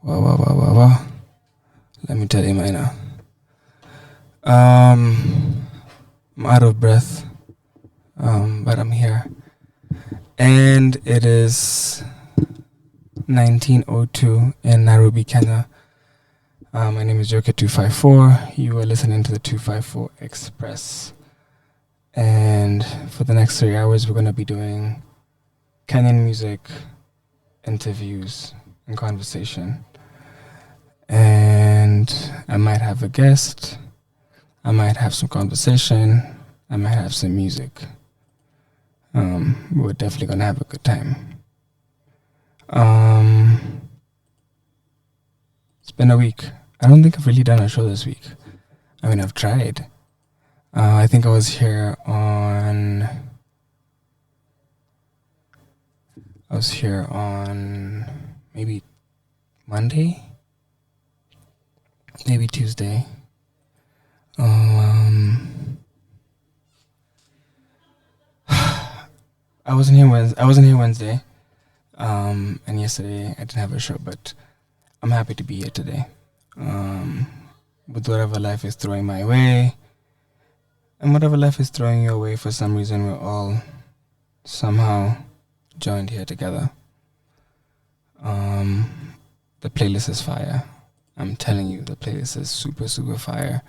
Wow. Let me tell you mine now. I'm out of breath, but I'm here. And it is 1902 in Nairobi, Kenya. My name is Joker254. You are listening to the 254 Express. And for the next 3 hours, we're going to be doing Kenyan music, interviews, and conversation. And I might have a guest. I might have some conversation. I might have some music. We're definitely going to have a good time. It's been a week. I don't think I've really done a show this week. I mean, I've tried. I think I was here on maybe Monday, maybe Tuesday. I wasn't here Wednesday. And yesterday I didn't have a show, but I'm happy to be here today. With whatever life is throwing my way, and whatever life is throwing your way, for some reason we're all somehow joined here together. The playlist is fire. I'm telling you, the playlist is super, super fire,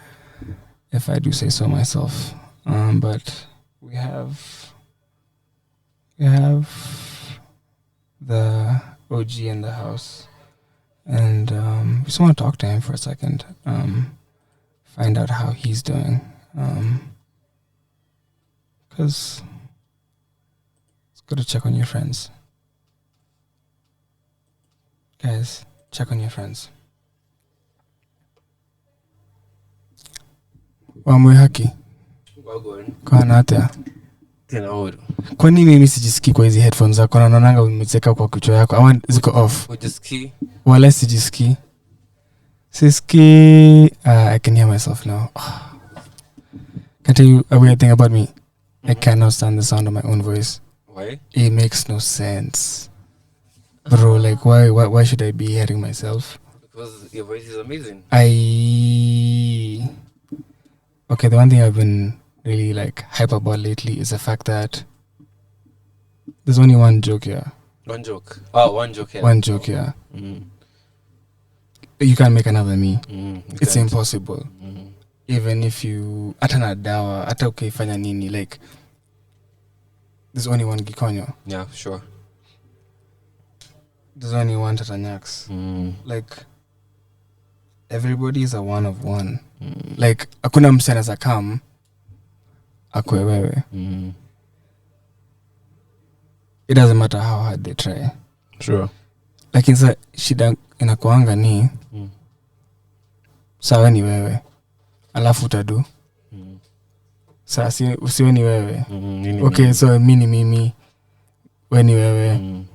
if I do say so myself. But we have the OG in the house, and we just want to talk to him for a second, find out how he's doing, because it's good to check on your friends. Guys, check on your friends. Wamwe haki kwa nata tena huru. Kwani mimi sijisikii kwa hizi headphones zako? Naonanga umezeka kwa kichwa yako. I want ziko off. Ujisikii? Wala sijisikii. Sisikii. I can hear myself now. Can I tell you a weird thing about me? I cannot stand the sound of my own voice. Why? It makes no sense. Bro, like why should I be hearing myself? Because your voice is amazing. Okay, the one thing I've been really like hype about lately is the fact that there's only one joke here. One joke. Oh, one joke here. One joke here. Mm. You can't make another me. It's can't. impossible. Even if you atana dawa, ata ukifanya nini, like there's only one Gikonyo. Yeah, sure. There's only one Tatanyax. Like everybody is a one of one. Like hakuna msana za come akwe wewe. It doesn't matter how hard they try. Sure. Like insa shida inakuanga ni sawa ni wewe, alafu utadu. Sasa usiwe ni wewe. Okay, so mimi wewe ni wewe.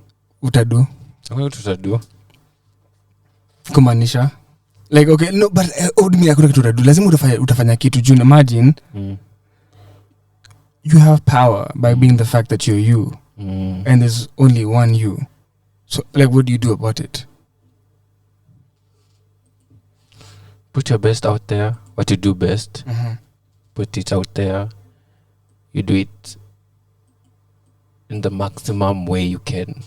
Utadu. Wewe tutadu. Kumaanisha like okay, no, but mimi hakuna kitu utadu. Lazima utafanya kitu juu. Imagine you have power by being the fact that you're you. And there's only one you. So like what do you do about it? Put your best out there. What you do best. Put it out there. You do it in the maximum way you can.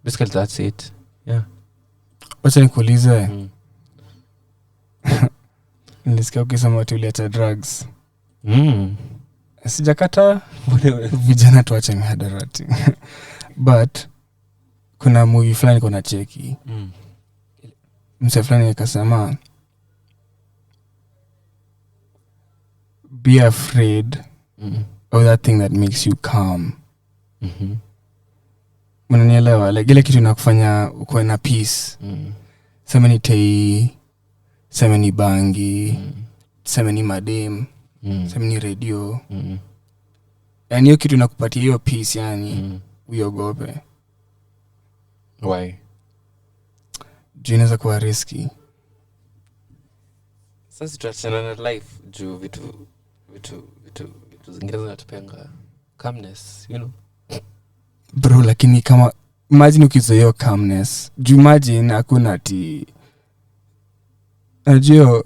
Basically that's it. Yeah. Wacha nikuulize. Nilisikia ukisema watu uliacha drugs. Sijakata vijana tuache mihadarati. But kuna movie fulani kuna cheki. Mse fulani akasema be afraid of that thing that makes you calm. Unanielewa? Like ile kitu inakufanya uko na peace. Sema ni tei, sema ni bangi, sema ni madem, sema ni radio. Yani hiyo kitu inakupatia hiyo peace, yani uiogope. Why? Juu inaweza kuwa risky. Sasa tuachana na life juu vitu zingine zinatupanga calmness, you know. Bro, lakini kama imagine ukizoea calmness. Do you imagine hakuna ati najua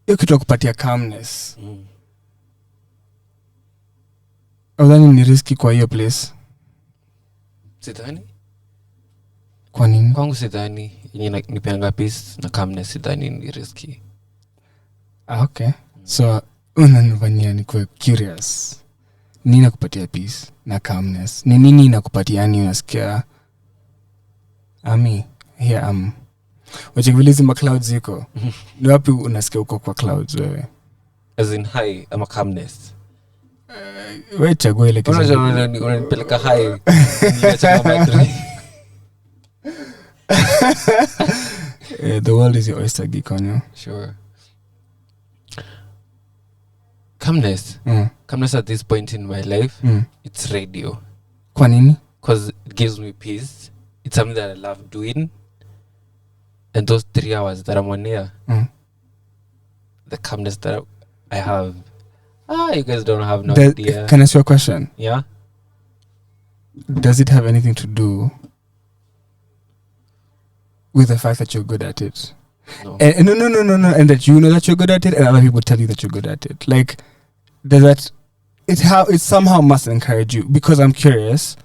hiyo kitu kupatia calmness. Udhani ni risky kwa hiyo place? Sidhani. Kwa nini? Kwangu sidhani yenye nipeanga peace na calmness, sidhani ni risky. Okay. So unanifanyia nikuwe curious. Nini nakupatia peace na calmness? Ni nini nakupatia yani unasikia here am. Wacha vilizi ma clouds ziko. Ni wapi unasikia uko kwa clouds wewe? As in high ama calmness? Wewe chagua ile kitu. Unanipeleka high. Niacha battery. The world is your oyster, Gikonyo. Sure. Calmness. Calmness at this point in my life, it's radio. Kwa nini? Because it gives me peace. It's something that I love doing. And those 3 hours that I'm on here, the calmness that I have, you guys don't have no idea. Can I ask you a question? Yeah? Does it have anything to do with the fact that you're good at it? No. No. And that you know that you're good at it, and other people tell you that you're good at it. Like, does that... It somehow must encourage you. Because I'm curious.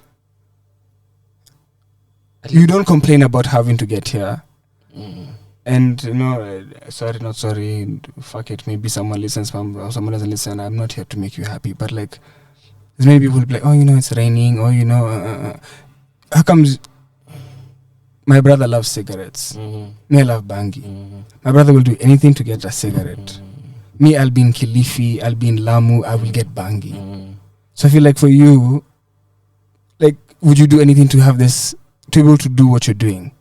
You don't complain about having to get here. And, sorry, not sorry. Fuck it. Maybe someone listens, or someone doesn't listen. I'm not here to make you happy. But, like, there's many people who be like, it's raining. Or, how comes... My brother loves cigarettes. Me, I love bangi. My brother will do anything to get a cigarette. Me, I'll be in Kilifi, I'll be in Lamu, I will get bangi. So I feel like for you, like, would you do anything to have this, to be able to do what you're doing?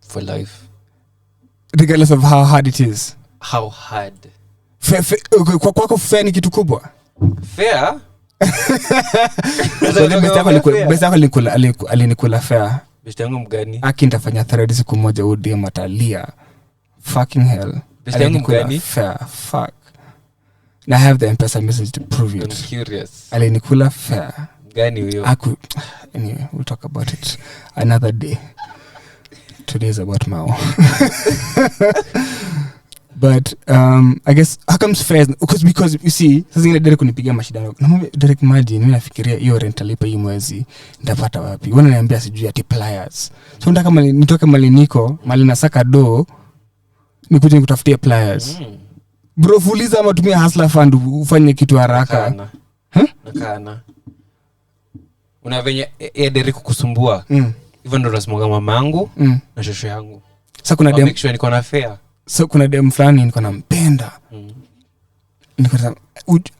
For life. Regardless of how hard it is. How hard? Kwako fair ni kitu kubwa? Fair? Best yako alinikula fair. Best yangu mgani? Aki nitafanya thread siku moja udi matalia. Fucking hell. Best yangu mgani? Fair. Fuck. And I have the M-Pesa message to prove it. I'm curious. Alinikula fair. Gani huyo? Anyway, we'll talk about it another day. Today is about Mao. But I guess how comes fair? Because you see, sasa ingine Derek kunipigia mashindano. Namwambia Derek, imagine mimi nafikiria hiyo rent alipa hii mwezi nitapata wapi? Wewe unaniambia sijui ati pliers. So nataka nitoke mali niko, mali nasaka do nikuje nikutafutie pliers. Bro, fuliza ama tumia hustler fund ufanye kitu haraka. Nakana. Unavenye Derek kukusumbua. Hivyo ndo nasimanga mamangu na shosho yangu. Sasa kuna dem, make sure niko na fair. So kuna dem fulani niko nampenda. Niko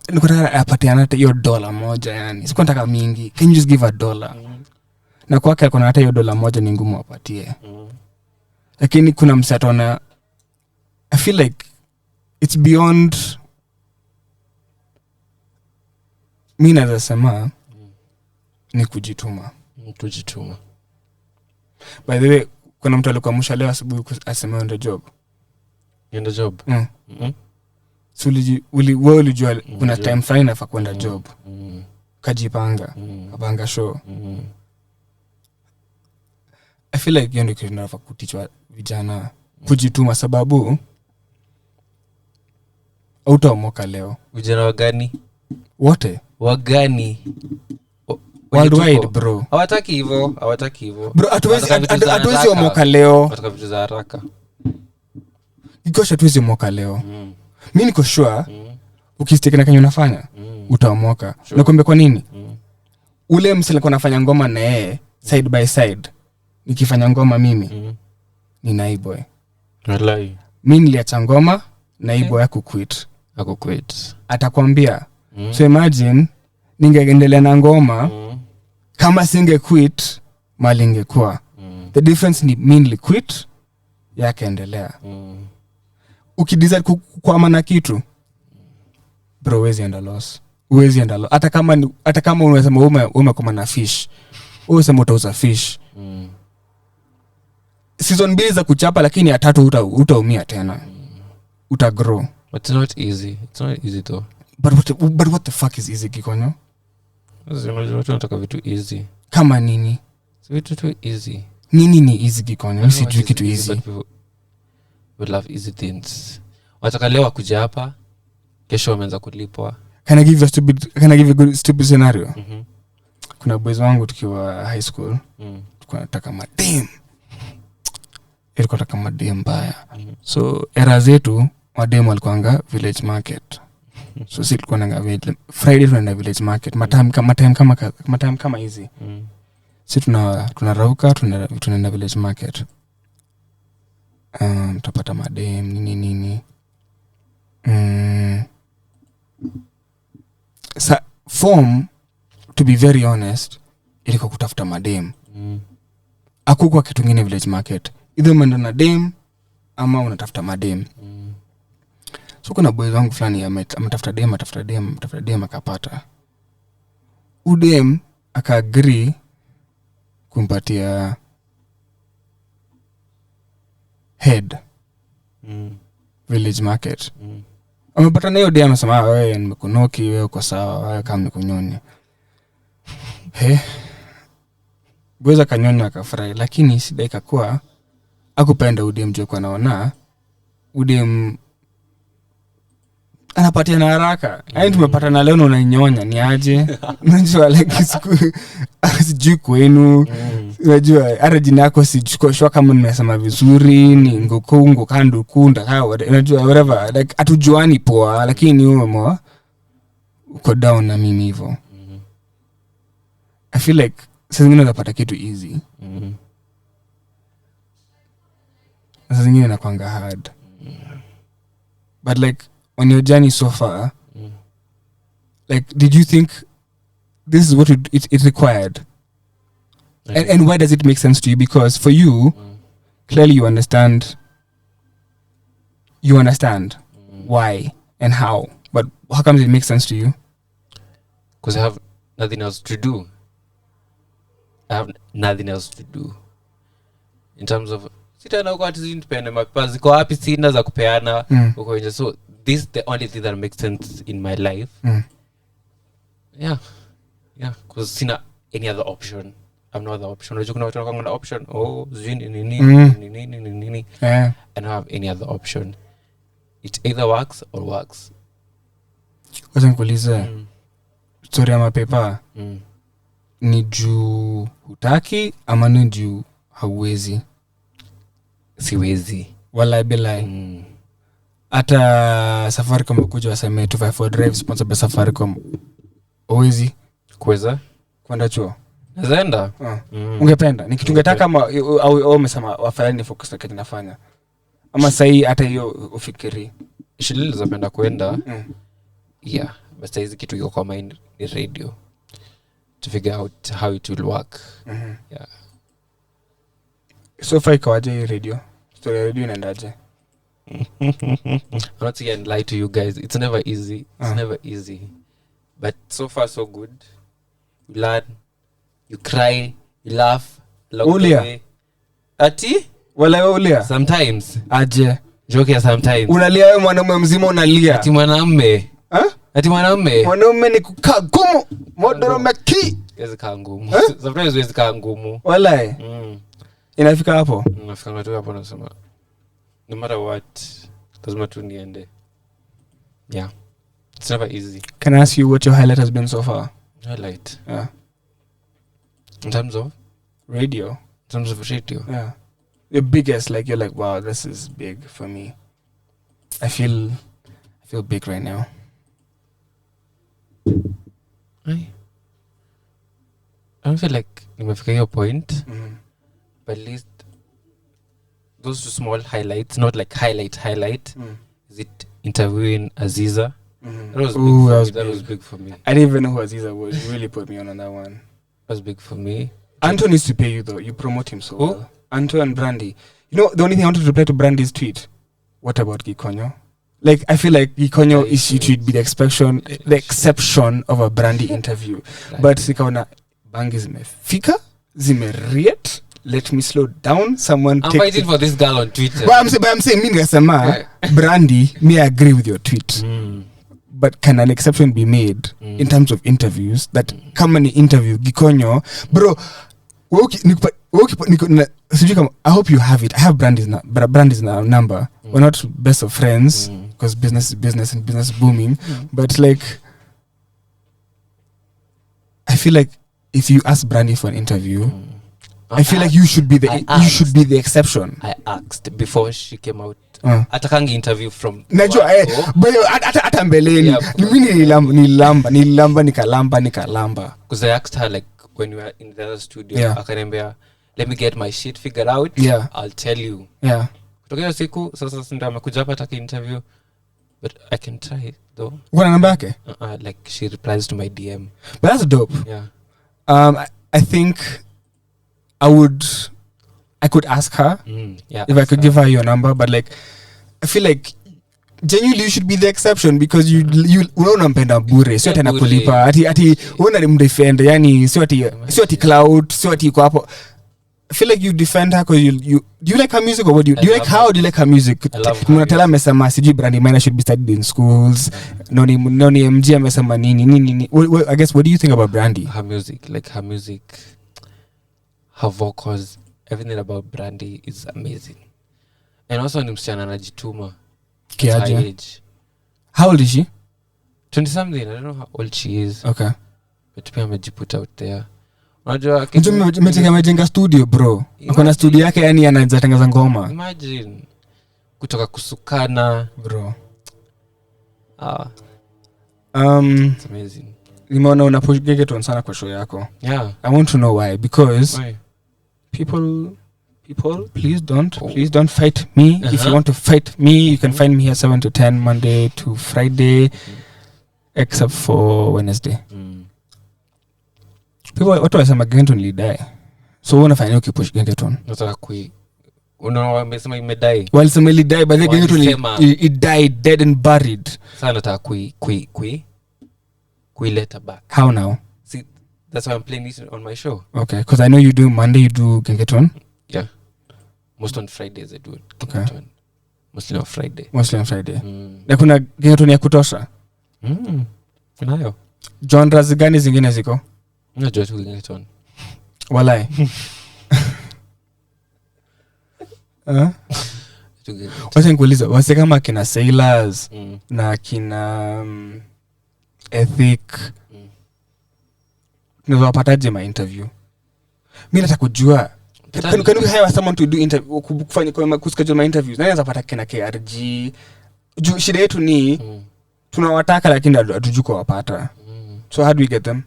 nataka apatiane hata hiyo $1 yani. Siku nataka mingi. Can you just give $1? Na kwake kuna hata hiyo $1 ni ngumu apatie. Lakini kuna msatona, I feel like it's beyond mimi naweza sema ni kujituma. Kujituma. By the way, kuna mtu alikuwa msha leo asubuhi asema ndo job. Yenda job. So wewe ulijua kuna time fine nafa kwenda job. Kajipanga. Kapanga show. I feel like yendo kitu nafa kutichwa vijana kujituma sababu utaomoka leo. Vijana wagani? Wote? Wagani? Worldwide, bro. Hawataki hivyo. Bro, hatuwezi omoka leo. Wataka vitu za haraka. Ikosha hatuwezi omoka leo. Mimi niko sure ukistiki na kenye unafanya utaomoka. Sure. Nakwambia kwa nini? Ule msela alikuwa anafanya ngoma na yeye side by side. Nikifanya ngoma mimi ni naiboy. Wallahi. Mimi niliacha ngoma naiboy akuquit. Atakwambia. So imagine ningeendelea na ngoma kama singe quit mali ingekuwa. The difference ni mimi niliquit yake endelea. Ukidecide kukwama na kitu bro, huwezi enda loss. Hata kama unasema umekoma na fish, unasema utauza fish. Season 2 za kuchapa, lakini ya 3 utaumia tena. Utagrow. But it's not easy. It's not easy though. But what the fuck is easy, Gikonyo? Unataka vitu easy. Kama nini? So too easy. Nini ni easy Gikonyo? Mimi sijui kitu easy. We love easy things. Wataka leo akuja hapa, kesho wameanza kulipwa. Can I give you a good stupid scenario? Kuna boys wangu tukiwa high school. Tulikuwa nataka madem. Ilikuwa nataka madem mbaya. So era zetu madem walikuanga village market. So sisi tulikuwa nanga Friday tunaenda village market. Matime kama hizi. Sisi tunarauka tunaenda village market. Tutapata madem nini. Form, to be very honest, ilikuwa kutafuta madem. Hakukuwa kitu kingine village market. Either umeenda na dem ama unatafuta madem. So kuna boys wangu fulani ametafuta dem akapata. Udem aka-agree kumpatia head village market. Amepata na hiyo dem anasema wewe nimekunoki, wewe uko sawa, wewe kama nikunyonya. Boza kanyonya akafurahi, lakini shida ikakuwa akupenda udem juu kwa naona udem anapatia na haraka. Yaani tumepata na leo na unanyonya ni aje? Unajua like sijui kwenu. Unajua hata jina yako sijui kama nimesema vizuri, ni ngoko kando kunda hao. Unajua whatever like atujuani poa, lakini wewe uko down na mimi hivyo. I feel like sasa zingine unapata kitu easy. Sasa zingine inakuanga hard. But like on your journey so far, like did you think this is what it required? And why does it make sense to you? Because for you, clearly you understand why and how. But how come it makes sense to you? Because I have nothing else to do. In terms of sitana uko ati independent mapepa ziko wapi sina za kupeana uko nje. So this is the only thing that makes sense in my life. Yeah, because sina any other option. I'm no other option. Unajua kuna watu wanakuanga na option. Nini. I don't have any other option. It either works or works. Wacha nikuulize. Story ya mapepa. Ni juu hutaki ama ni juu hauwezi? Siwezi. Wallahi billahi. Hata Safaricom kuja waseme 254 drive sponsor by Safaricom. Hauwezi kuweza kwenda chuo? Naenda. Ungependa? Ni kitu ungetaka ama au umesema wafanya ni focus na nafanya? Ama sahi hata hiyo ufikiri? Shule zapenda kwenda. Yeah, but hizi kitu iko kwa mind ni radio. To figure out how it will work. Yeah. So far ikawaje radio? Story radio inaendaje? I'm not going to lie to you guys. It's never easy. Never easy. But so far so good. You learn, you cry, you laugh. Ulia? Ati? Wala ulia? Sometimes. Aje? Joke ya sometimes. Unalia wewe mwanamume mzima unalia? Ati mwanamume. Ati mwanamume. Mwanamume ni kukaa gumu. Modoro meki. Wezi kaa ngumu. Sometimes wezi kaa ngumu. Wala inafika hapo? Inafika tu hapo nasema. No matter what, lazima tu niende. Yeah. It's never easy. Can I ask you what your highlight has been so far? Highlight? Yeah. In terms of? Radio. In terms of radio? Yeah. Your biggest, like, you're like, wow, this is big for me. I feel big right now. I don't feel like nimefika your point. But at least those two small highlights, not like highlight. Is it interviewing Aziza? That was big for me. I didn't even know who Aziza was. You really put me on that one. That was big for me. Anto needs to pay you though. You promote him so well. Anto and Brandy. You know, the only thing I wanted to reply to Brandy's tweet. What about Gikonyo? Like, I feel like Gikonyo should be the exception of a Brandy interview. Right. But sikaona bangi zimefika, zimeriet. Let me slow down. Someone I'm fighting for this girl on Twitter. But I'm saying, Brandy, I agree with your tweet. But can an exception be made in terms of interviews? That come an interview, Gikonyo, bro, sijui kama I hope you have it. I have Brandy's number. We're not best of friends because business is business and business is booming. But like I feel like if you ask Brandy for an interview, I feel like you should be the exception. I asked before she came out. Atakangi interview from najua hata mbeleni mimi nikalamba because I asked her like when we were in the other studio akaniambia let me get my shit figured out, I'll tell you. Kutoka siku sasa ndio amekuja hapa ataki interview, but I can try though. Kuna namba yake? Like she replies to my DM. But that's dope. I think I could ask her if I could give her your number, but like I feel like genuinely you should be the exception because you unampenda bure, sio tena kulipa ati una mdefend, yani sio ati cloud, sio ati iko hapo. I feel like you defend her because you do you like her music or what do you like? How do you like her music? Mnatela amesema siji Brandy Minor should be studied in schools. Noni MG amesema nini. I guess what do you think about Brandy? Her music, her vocals, everything about Brandy is amazing. And also ni msichana anajituma. Kiaje? How old is she? 20 something. I don't know how old she is. Okay. But pia amejiput out there. Unajua mejenga studio bro. Akona studio yake yani anaanza tangaza ngoma. Imagine kutoka kusukana bro. It's amazing. Nimeona unapush Gengeton sana kwa show yako. Yeah. I want to know why because people please don't fight me. If you want to fight me, you can find me here 7 to 10 Monday to Friday except for Wednesday. People watu wasema Gengeton lidai. So unafanya ukipush Gengeton. Nataka wamesema imedai. Walisema lidai but Gengeton it died dead and buried. Sasa nataka kuileta back. How now? See, that's why I'm playing this on my show. Okay, because I know you do Monday, you do Gengeton. Yeah. Most on Fridays I do Gengeton. Okay. Mostly on Friday. Na kuna Gengeton ya kutosha? Kunayo. Genres gani zingine ziko? Unajua tu Gengeton. Walai. Wacha nikuuliza, wase kama kina Sailors na kina Ethic tunawapataje ma interview? Mimi nataka kujua can we hire someone to do interview, kufanya kuschedule my interviews? Nani anapata kina KRG? Shida yetu ni tunawataka lakini hatujui kuwapata. So how do we get them?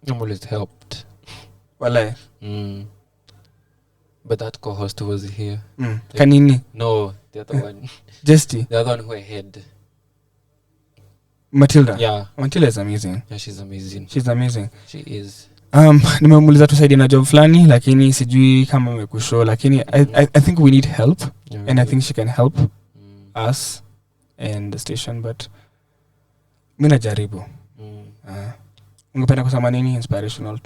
I'm always helped. Walai. But that co-host was here. Kanini? No, the other one. Justy. The other one who I had. Matilda. Yeah. Matilda is amazing. Yeah, she's amazing. She is. Nimemuuliza tusaidie na job fulani lakini sijui kama amekushow lakini I think we need help and I think she can help us and the station but mimi najaribu. Ungependa kusema nini inspirational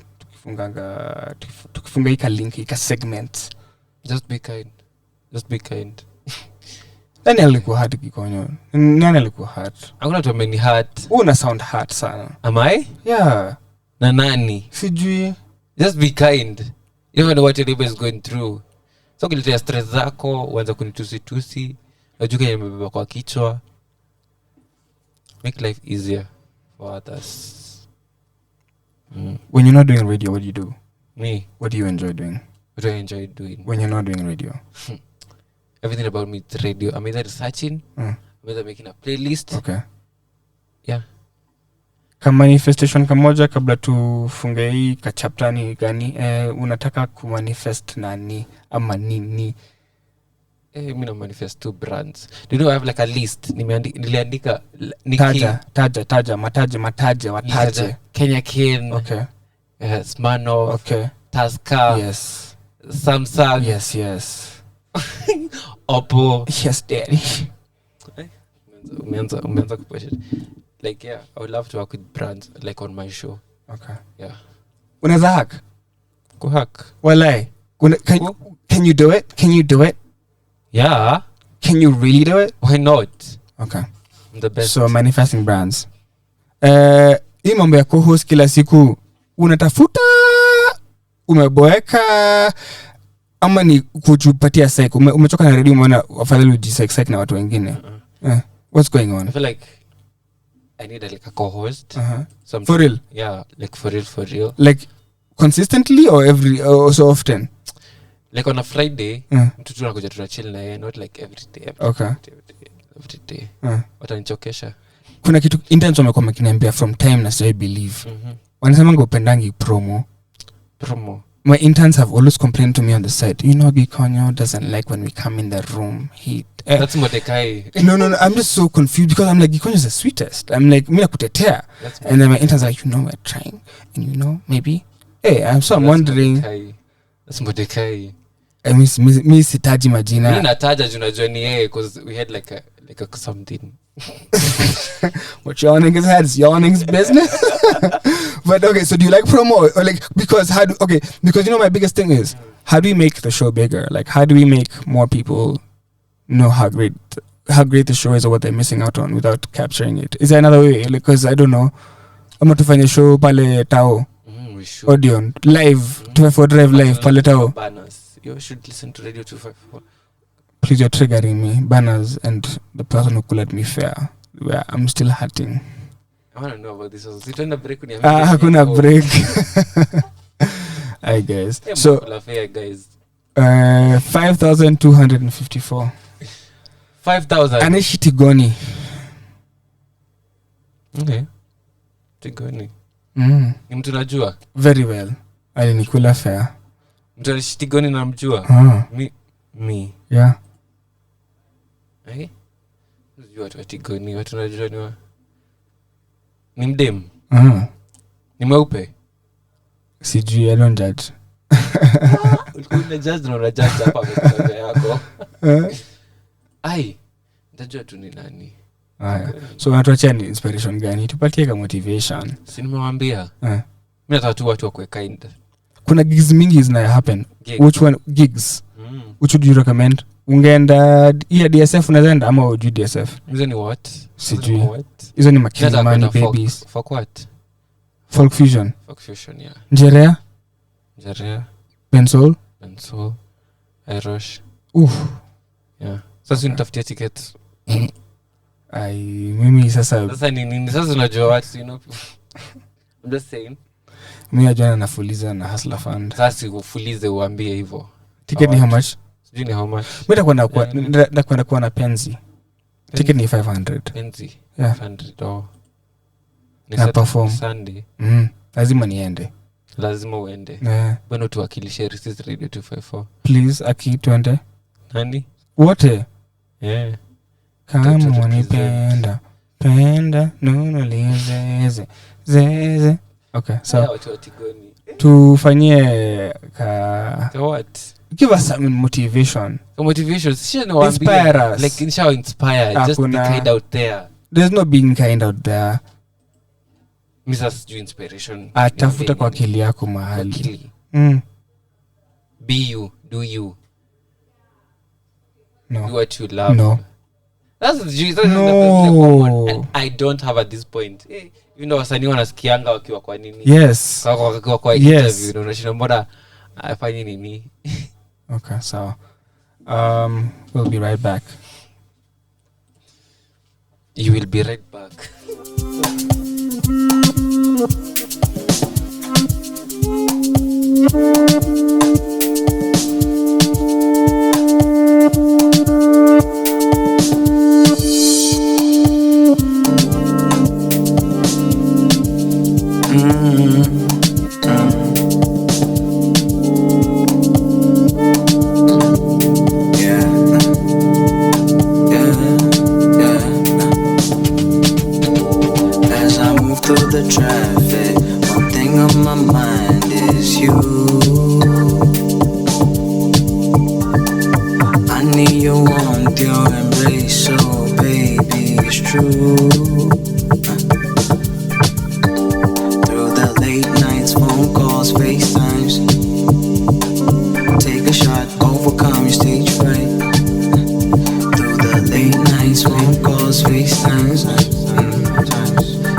tukifunga ika link ika segment? Just be kind. Nani alikuwa hard kikonyo? Nani alikuwa hard? Hakuna tu many hard. Una sound hard sana. Am I? Yeah. Na nani? Sijui. Just be kind. You don't know what your is going through. So kileta stress zako, uanza kunitusi. Najuka nimebeba kwa kichwa. Make life easier for others. When you're not doing radio, what do you do? Me? What do you enjoy doing? What do I enjoy doing? When you're not doing radio? Everything about me is radio. I'm either researching, I'm either making a playlist. Okay. Yeah. Kama manifestation kamoja kabla tufunge hii ka chapter ni gani? Unataka kumanifest nani ama nini? Mimi na manifest 2 brands. Do you know I have like a list? Niliandika taja wataje. Kenya King. Okay. Smirnoff. Okay. Tusker. Yes. Samsung. Yes. Oppo. Yes, daddy. Umeanza kupush it. Like yeah, I would love to work with brands like on my show. Okay. Yeah. Unaweza hack? Kuhack. Walai. Can you do it? Yeah. Can you really do it? Why not? Okay. I'm the best. So manifesting brands. Hii mambo ya co-host kila siku unatafuta umeboeka ama ni kujupatia psych umechoka na ready umeona afadhali ujisex na watu wengine what's going on? I feel like I need like a co-host. For real? Yeah, like for real. Like consistently or so often? Like on a Friday, mtu tunakuja tunachill na yeye, not like every day. Every day. Watanichokesha. Kuna kitu interns wamekuwa makiniambia from time na I believe. Wanasema upendangi promo. My interns have always complained to me on the side, Gikonyo doesn't like when we come in the room. That's Mordecai. No, I'm just so confused because I'm like, Gikonyo is the sweetest. I'm like, mina kutetea. And then my interns are like, we're trying. And maybe. Hey, I'm wondering. Mordecai. That's Mordecai. Mi sitaji majina. Mi nataja junajua ni yeye because we had like a something. What yawning is had is yawning's business. But okay, so do you like promo or like because my biggest thing is how do we make the show bigger? Like how do we make more people know how great the show is or what they're missing out on without capturing it? Is there another way? Because I don't know. I'm going to find a show pale Tao. We should. Audion live 254 Drive live pale Tao. Banners. You should listen to Radio 254. Please, you're triggering me. Banners and the person who could let me fair. Where I'm still hurting. I want to know about this. Hakuna break. Hakuna break. I guess. So, guys. 5,254. 5,000. Anishi Tigoni. Okay. Tigoni. Ni mtu najua? Very well. Alinikula fair. Mtu anishi Tigoni na mjua? Me. Yeah. Okay. Unajua watu wa Tigoni, watu najua ni mdem. Ni mweupe. Sijui, I don't judge. Ulikuwa unajudge hapa kwa yako. Ai, nitajua tu ni nani. So unatuachia ni inspiration gani? Tupatie kama motivation. Si nimewambia. Mimi nataka tu watu wakwe kind. Kuna gigs mingi zina happen. Which one gigs? Which would you recommend? Ungeenda DSF unaenda ama ujui DSF? Hizo ni what? Sijui. Hizo ni Makizamani babies. Folk what? Folk fusion, yeah. Njerea. Bensol. Irish. Yeah. Sasa nitafutia tickets. Mimi sasa nini sasa unajua what I'm just saying. Mimi najua nafuliza na Hustler Fund. Sasa ufulize uambie hivyo. Ticket ni how much? Sijui ni how much. Mimi nakwenda kuwa na penzi. Ticket ni 500. Penzi. Yeah. 500 na perform Sunday. Lazima niende. Lazima uende. Bwana tuwakilishe Resist Radio 254. Please aki tuende. Nani? Wote. Yeah. Kama wanipenda. Penda nunulizeze. Zeze. Okay, so tufanyie what? Give us some motivation. Motivation. Inspire us. Like inspire. Just be kind out there. There's no being kind out there. Mrs. Do inspiration. Atafuta kwa akili yako mahali. Be you. Do you. No. Do what you love. No. That's the no. And I don't have at this point. Wasanii wanasikianga wakiwa kwa nini? Yes. Kwa interview. Unashinda mbona afanye nini? Okay, so we'll be right back. You will be right back.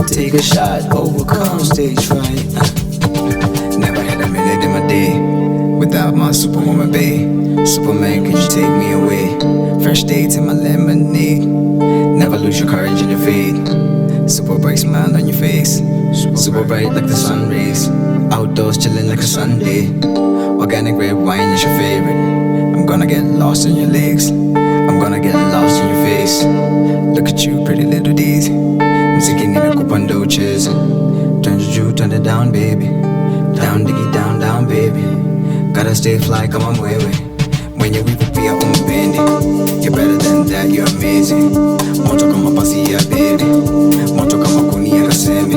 Take a shot, overcome stage fright. Never had a minute in my day babe. Superman, could you take me away? Fresh dates in my lemonade. Never lose your courage in your fade. Super bright smile on your face. Super bright like the sun rays. Outdoors chilling like a Sunday. Organic red wine is your favorite. I'm gonna get lost in your legs. I'm gonna get lost in your face. Look at you, pretty little daisy. Mziki nimekupa ndoches. Turn the juu, turn it down, baby. Down, diggy, down, down, baby. Gotta stay fly, come on, way. When you weave pia umpendi. You're better than that, you're amazing. Moto kama pasi ya baby. Moto kama kuni ya kaseme.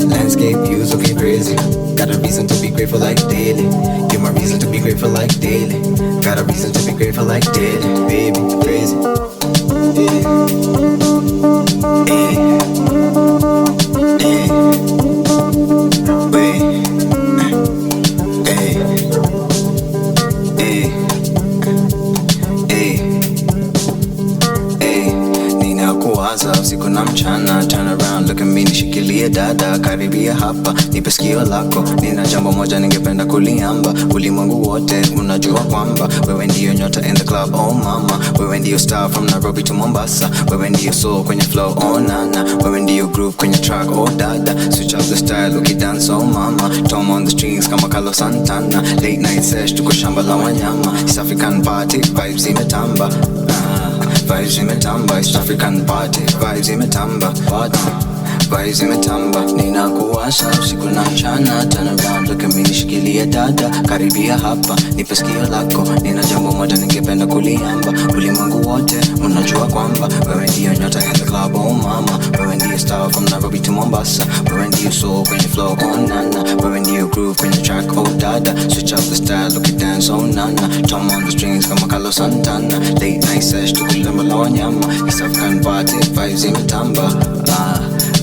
Landscape views looking crazy. Got a reason to be grateful like daily. You're my reason to be grateful like daily. Got a reason to be grateful like daily. Baby, crazy. Yeah. Usiku na mchana, turn around, look at me, nishikilie dada, karibia hapa, nipe sikio lako, nina jambo moja ningependa kuliamba, ulimwengu wote unajua kwamba wewe ndiyo nyota in the club, oh mama, wewe ndiyo star from Nairobi to Mombasa, wewe ndiyo soul kwenye flow, oh nana, wewe ndiyo groove kwenye track, oh dada, switch up the style, ukidance, oh mama, Tom on the strings kama Carlos Santana, late night sesh, tuko shamba la wanyama, East African party, vibes imetamba, vibes imetamba, East African party, vibes imetamba, vibes imetamba, ninakuwasha usiku na mchana, turn around, look at me, nishikilie dada, karibia hapa, nipe sikio lako, nina jambo moja ningependa kuliamba, ulimwengu wote unajua kwamba wewe ndiyo nyota in the club, oh mama, wewe ndiyo star from Nairobi to Mombasa, wewe ndiyo soul kwenye flow, oh nana, wewe ndiyo groove kwenye track, oh dada, switch up the style, look at dance, oh nana, Tom on the strings kama Carlos Santana, late night sesh, tukulamba la wanyama, East African party, vibes imetamba,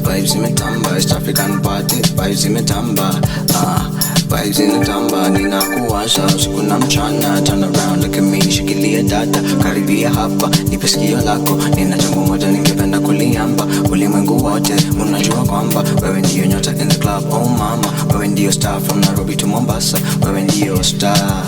vibes imetamba, East African party, vibes imetamba, vibes imetamba, ninakuwasha usiku na mchana, turn around, look at me, nishikilie dada, karibia hapa, nipe sikio lako, nina jambo moja ningependa kuliamba, ulimwengu wote unajua kwamba wewe ndiyo nyota in the club, oh mama, wewe ndiyo star from Nairobi to Mombasa, wewe ndiyo star,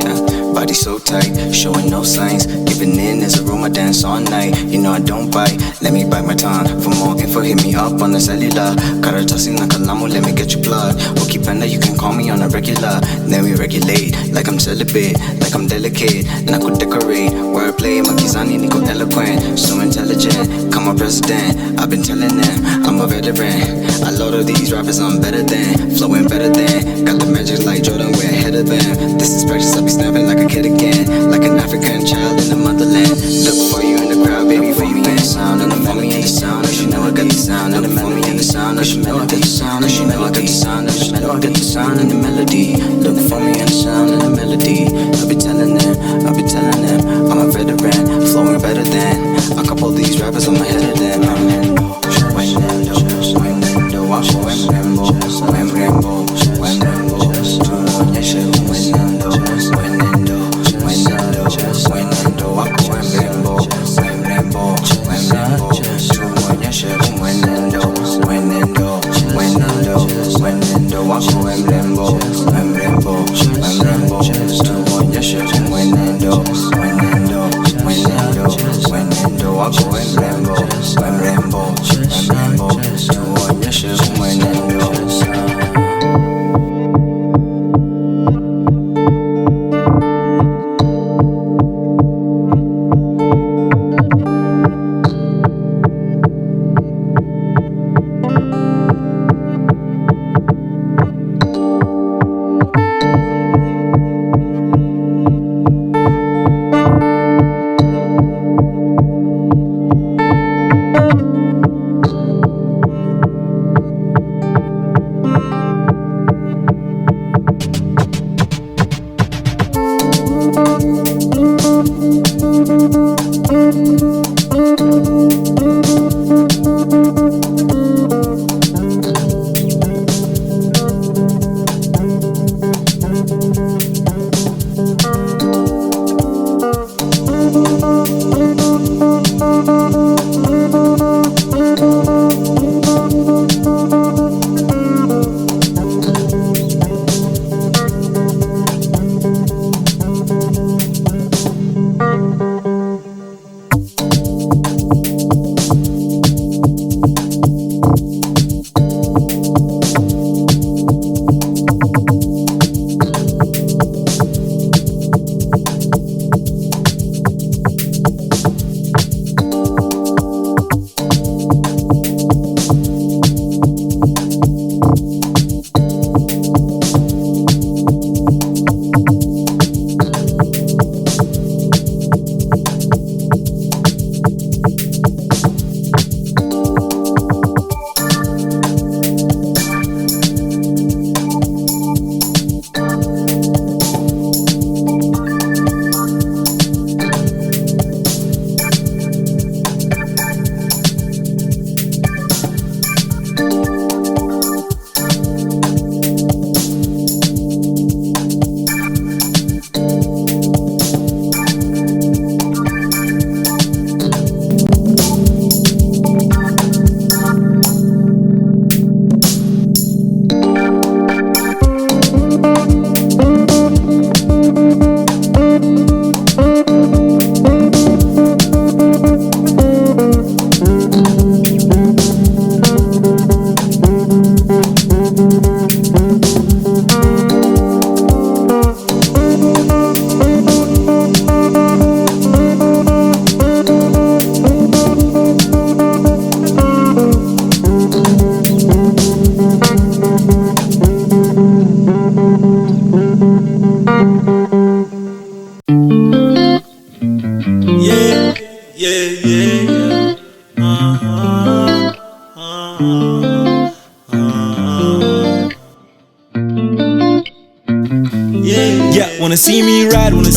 yeah. Body so tight, showing no signs. Giving in as a room, I dance all night. You know I don't bite, let me bite my tongue. For more info, hit me up on the cellular. Karatasi na kalamu, let me get your blood. Ukipenda, you can call me on a regular. Then we regulate, like I'm celibate, like I'm delicate. Naku decorate, wordplay, makizani niko eloquent. So intelligent, come a president. I've been telling them, I'm a veteran. A lot of these rappers I'm better than, flowing better than. Got the magic like Jordan, we're ahead of them. This is practice, I'll be snapping like a kid again, like an African child in the motherland. Look for you in the crowd, baby, for me in the sound, and for me in the sound, cause you know I got the sound, and for me in the sound, cause you know I got the sound, cause you know I got the sound, cause you know I got the sound and the melody. Look for me in the sound and the melody. I'll be telling them, I'm a veteran, flowing better than a couple of these rappers, I'm ahead of them.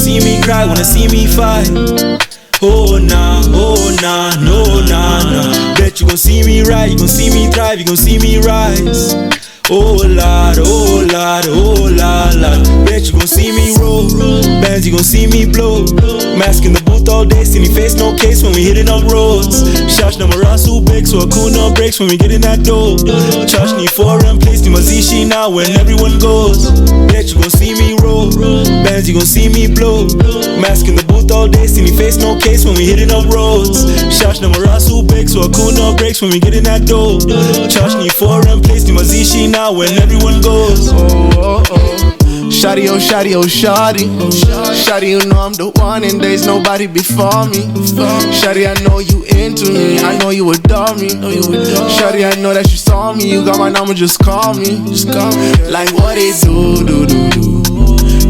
see me cry, wanna see me fight. Oh nah, no nah. Bet you gon' see me ride, you gon' see me thrive, you gon' see me rise. Oh Lord, oh Lord, oh Lord. Bet you gon' see me roll, bands you gon' see me blow. Mask in the booth all day, see me face no case when we hitting up roads. Shosh na marasu big, so a cool no breaks when we get in that door. Charge need foreign place, ni mazishi now when everyone goes. Bet you gon' see me roll, bands you gon' see me blow. Mask in the booth all day, see me face no case when we hitting up roads. Shosh na marasu big, so a cool no breaks when we get in that door. Charge need foreign place, ni mazishi now when everyone goes. Shawty, oh shawty, oh shawty. Shawty, you know I'm the one and there's nobody before me. Shawty, I know you into me, I know you adore me. Shawty, I know that you saw me, you got my number, just call me. Like what it do.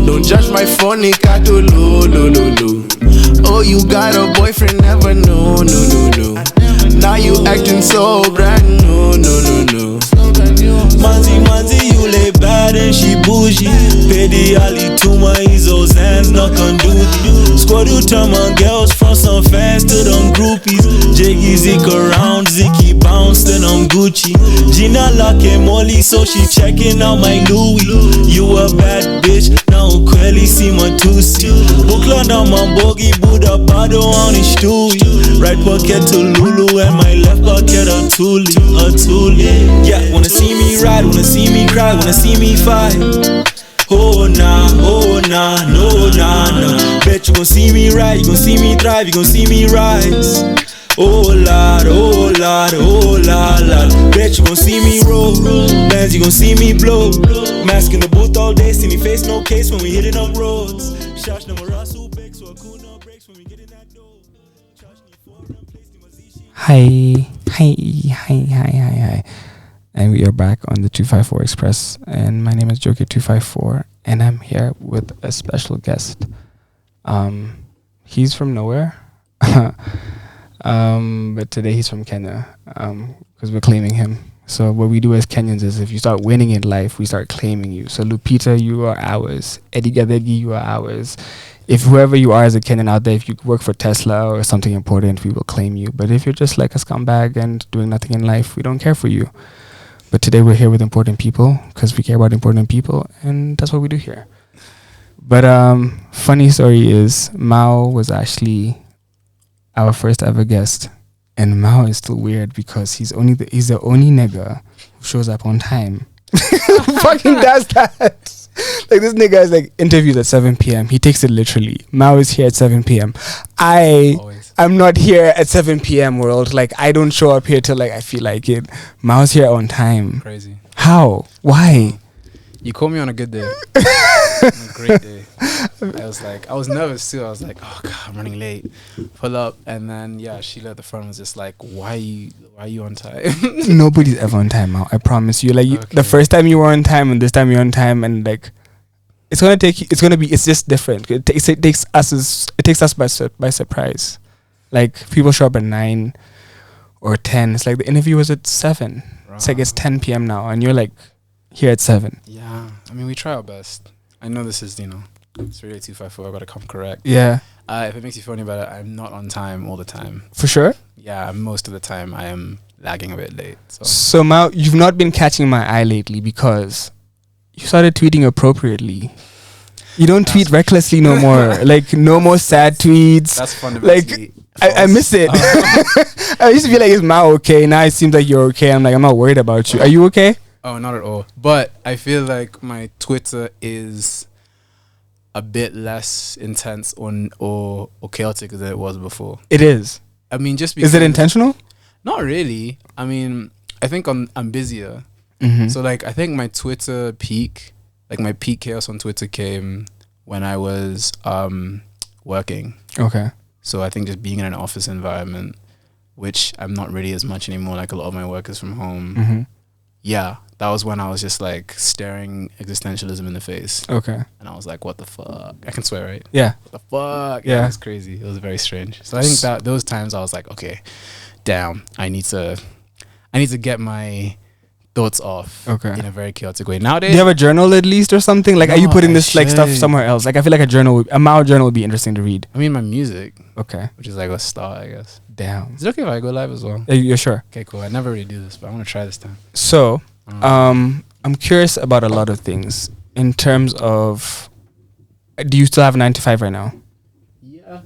Don't judge my phone, nigga, do lo. Oh, you got a boyfriend, never no. Now you acting so brand new, no. Manzi, you lay bad and she bougie. Pedi Ali Tuma, Izzo's hands knock on duty. Squad you turn on girls from some fans to them groupies. Jiggy Zik around, Zicky bounce, then I'm Gucci. Gina Lake Molly, so she checking out my Louis. You a bad bitch, now Kweli see my tusi. Bukla na mambogi, Buddha Bado on his Stewie. Right pocket to Lulu and my left pocket a Tuli. Yeah, wanna see me ride, wanna see me cry, wanna see me fight. Oh nah, no nah. Bet you gon' see me ride, you gon' see me thrive, you gon' see me rise. Oh Lord. Bet you gon' see me roll, bands you gon' see me blow. Mask in the booth all day, see me face no case when we hitting up roads. Shosh na marasu big, so a cool no breaks when we get in that door. Hi. And we are back on the 254 Express. And my name is Joker254. And I'm here with a special guest. He's from nowhere. But today he's from Kenya. Because we're claiming him. So what we do as Kenyans is if you start winning in life, we start claiming you. So Lupita, you are ours. Eddie Gadegi, you are ours. If whoever you are as a Kenyan out there, if you work for Tesla or something important, we will claim you. But if you're just like a scumbag and doing nothing in life, we don't care for you. But today we're here with important people because we care about important people, and that's what we do here. But funny story is Mao was actually our first ever guest, and Mao is still weird because he's the only nigga who shows up on time. Fucking does that. Like this nigga is like interviews at 7 p.m. He takes it literally. Mao is here at 7 p.m. I'm not here at 7 p.m. world. Like I don't show up here till like I feel like it. Mao's here on time. Crazy. How? Why? You called me on a good day. On a great day. I was nervous too. I was like, oh God, I'm running late. Pull up, and then Sheila at the front was just like, why are you on time? Nobody's ever on time, Mao. I promise you. Like Okay. the first time you were on time, and this time you're on time, and like it's just different. It takes us by surprise. Like people show up at 9 or 10. It's like the interview was at 7. Right. It's like it's 10 p.m. now, and you're like here at 7. Yeah, I mean we try our best. I know this is it's really 254. I gotta come correct. Yeah. If it makes you feel any better, I'm not on time all the time. For sure. Yeah, most of the time I am lagging a bit late. So Mao, you've not been catching my eye lately because you started tweeting appropriately. You don't tweet recklessly no more. Like no more sad tweets. That's fundamentally like I miss it. I used to be like, is Mao okay? Now it seems like you're okay. I'm like, I'm not worried about you. Are you okay? Oh, not at all. But I feel like my Twitter is a bit less intense or chaotic than it was before. It is. I mean, just because... Is it intentional? Not really. I mean, I think I'm busier. Mm-hmm. So, like, I think my Twitter peak, like my peak chaos on Twitter came when I was working. Okay. So I think just being in an office environment, which I'm not really as much anymore, like a lot of my work is from home. Mm-hmm. Yeah, that was when I was just like staring existentialism in the face. Okay. And I was like, what the fuck? I can swear, right? Yeah. What the fuck? Yeah. It was crazy. It was very strange. So I think that those times I was like, okay, damn, I need to get my thoughts off in a very chaotic way. Nowadays, do you have a journal at least or something? Like, are you putting this like stuff should. somewhere else? Like, I feel like a Mao journal would be interesting to read. I mean, my music, Okay. which is like a start, I guess. Damn. Is it okay if I go live as well? You're sure? Okay, cool. I never really do this, but I want to try this time. So, I'm curious about a lot of things in terms of. Do you still have 9 to 5 right now? Yeah.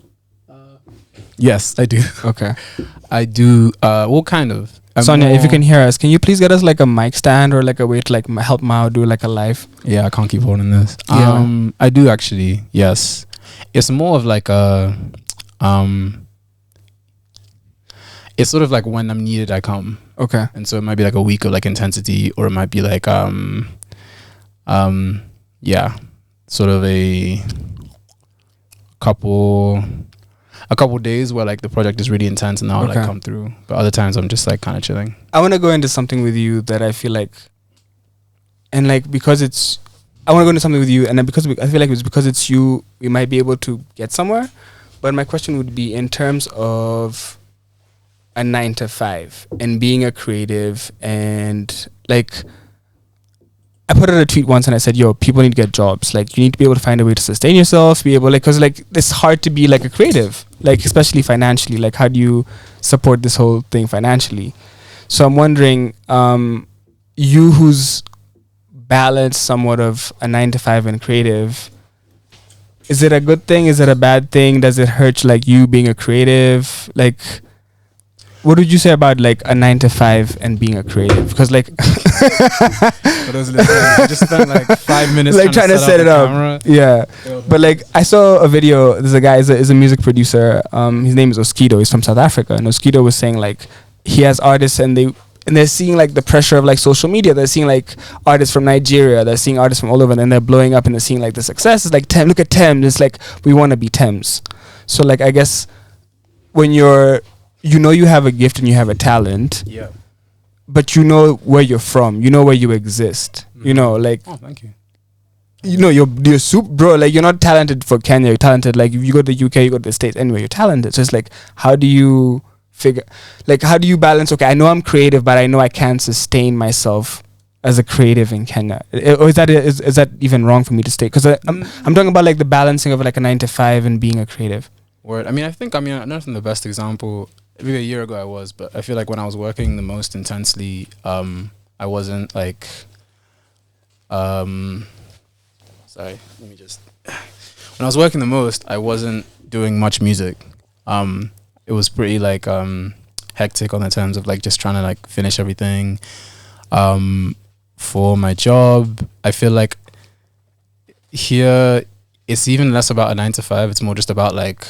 Yes, I do. Okay. I do. What kind of? Sonia, if you can hear us, can you please get us like a mic stand or like a way to like help Mao do like a live? Yeah, I can't keep holding this. Yeah. I do actually. Yes, it's more of like a. It's sort of like when I'm needed, I come. Okay. And so it might be like a week of like intensity, or it might be like yeah, sort of a couple days where like the project is really intense and I'll like come through. But other times I'm just like kind of chilling. I want to go into something with you that I feel like, and like because it's, I want to go into something with you, and then because I feel like it's because it's you, we might be able to get somewhere. But my question would be in terms of a 9 to 5 and being a creative, and like I put out a tweet once and I said, yo, people need to get jobs. Like, you need to be able to find a way to sustain yourself, be able, like, because like it's hard to be like a creative, like especially financially. Like, how do you support this whole thing financially? So I'm wondering, you who's balanced somewhat of a 9 to 5 and creative, is it a good thing? Is it a bad thing? Does it hurt like you being a creative? Like, what would you say about like a 9 to 5 and being a creative? Because like, For those listening, I just spent like 5 minutes like trying to set it up. Camera. Yeah, but like I saw a video. There's a guy is a music producer. His name is Oskido. He's from South Africa, and Oskido was saying like he has artists and they're seeing like the pressure of like social media. They're seeing like artists from Nigeria. They're seeing artists from all over, and they're blowing up and they're seeing like the success. It's like look at Thames. It's like we want to be Thames. So like I guess when you're, you know, you have a gift and you have a talent. Yeah. But you know where you're from. You know where you exist. You know, like. Oh, thank you. You know, you're super, bro. Like, you're not talented for Kenya. You're talented. Like, if you go to the UK, you go to the States. Anyway, you're talented. So it's like, how do you figure? Like, how do you balance? Okay, I know I'm creative, but I know I can't sustain myself as a creative in Kenya. Or is that even wrong for me to state? Because I'm talking about like the balancing of like a 9 to 5 and being a creative. Word. I mean, I don't know if I'm the best example. Maybe a year ago I was, but I feel like when I was working the most intensely, I wasn't like, sorry, let me just, when I was working the most, I wasn't doing much music. It was pretty like, hectic on the terms of like just trying to like finish everything. For my job, I feel like here it's even less about a 9 to 5. It's more just about like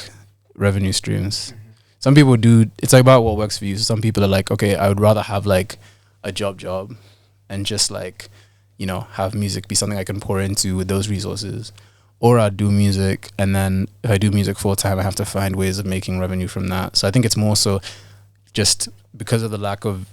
revenue streams. Some people do, it's like about what works for you. So some people are like, okay, I would rather have like a job and just like, you know, have music be something I can pour into with those resources. Or I'd do music, and then if I do music full time, I have to find ways of making revenue from that. So I think it's more so just because of the lack of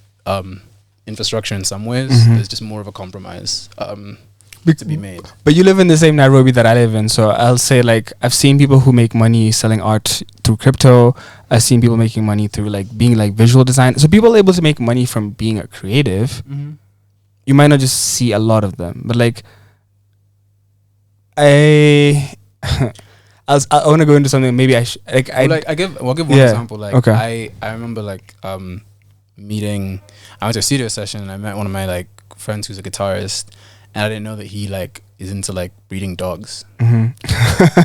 infrastructure in some ways, there's just more of a compromise to be made. But you live in the same Nairobi that I live in, so I'll say like I've seen people who make money selling art through crypto. I've seen people making money through like being like visual design. So people are able to make money from being a creative. You might not just see a lot of them, but like I want to go into something. Maybe I I'll give one example. Like okay. I remember like meeting. I went to a studio session and I met one of my like friends who's a guitarist, and I didn't know that he like is into like breeding dogs.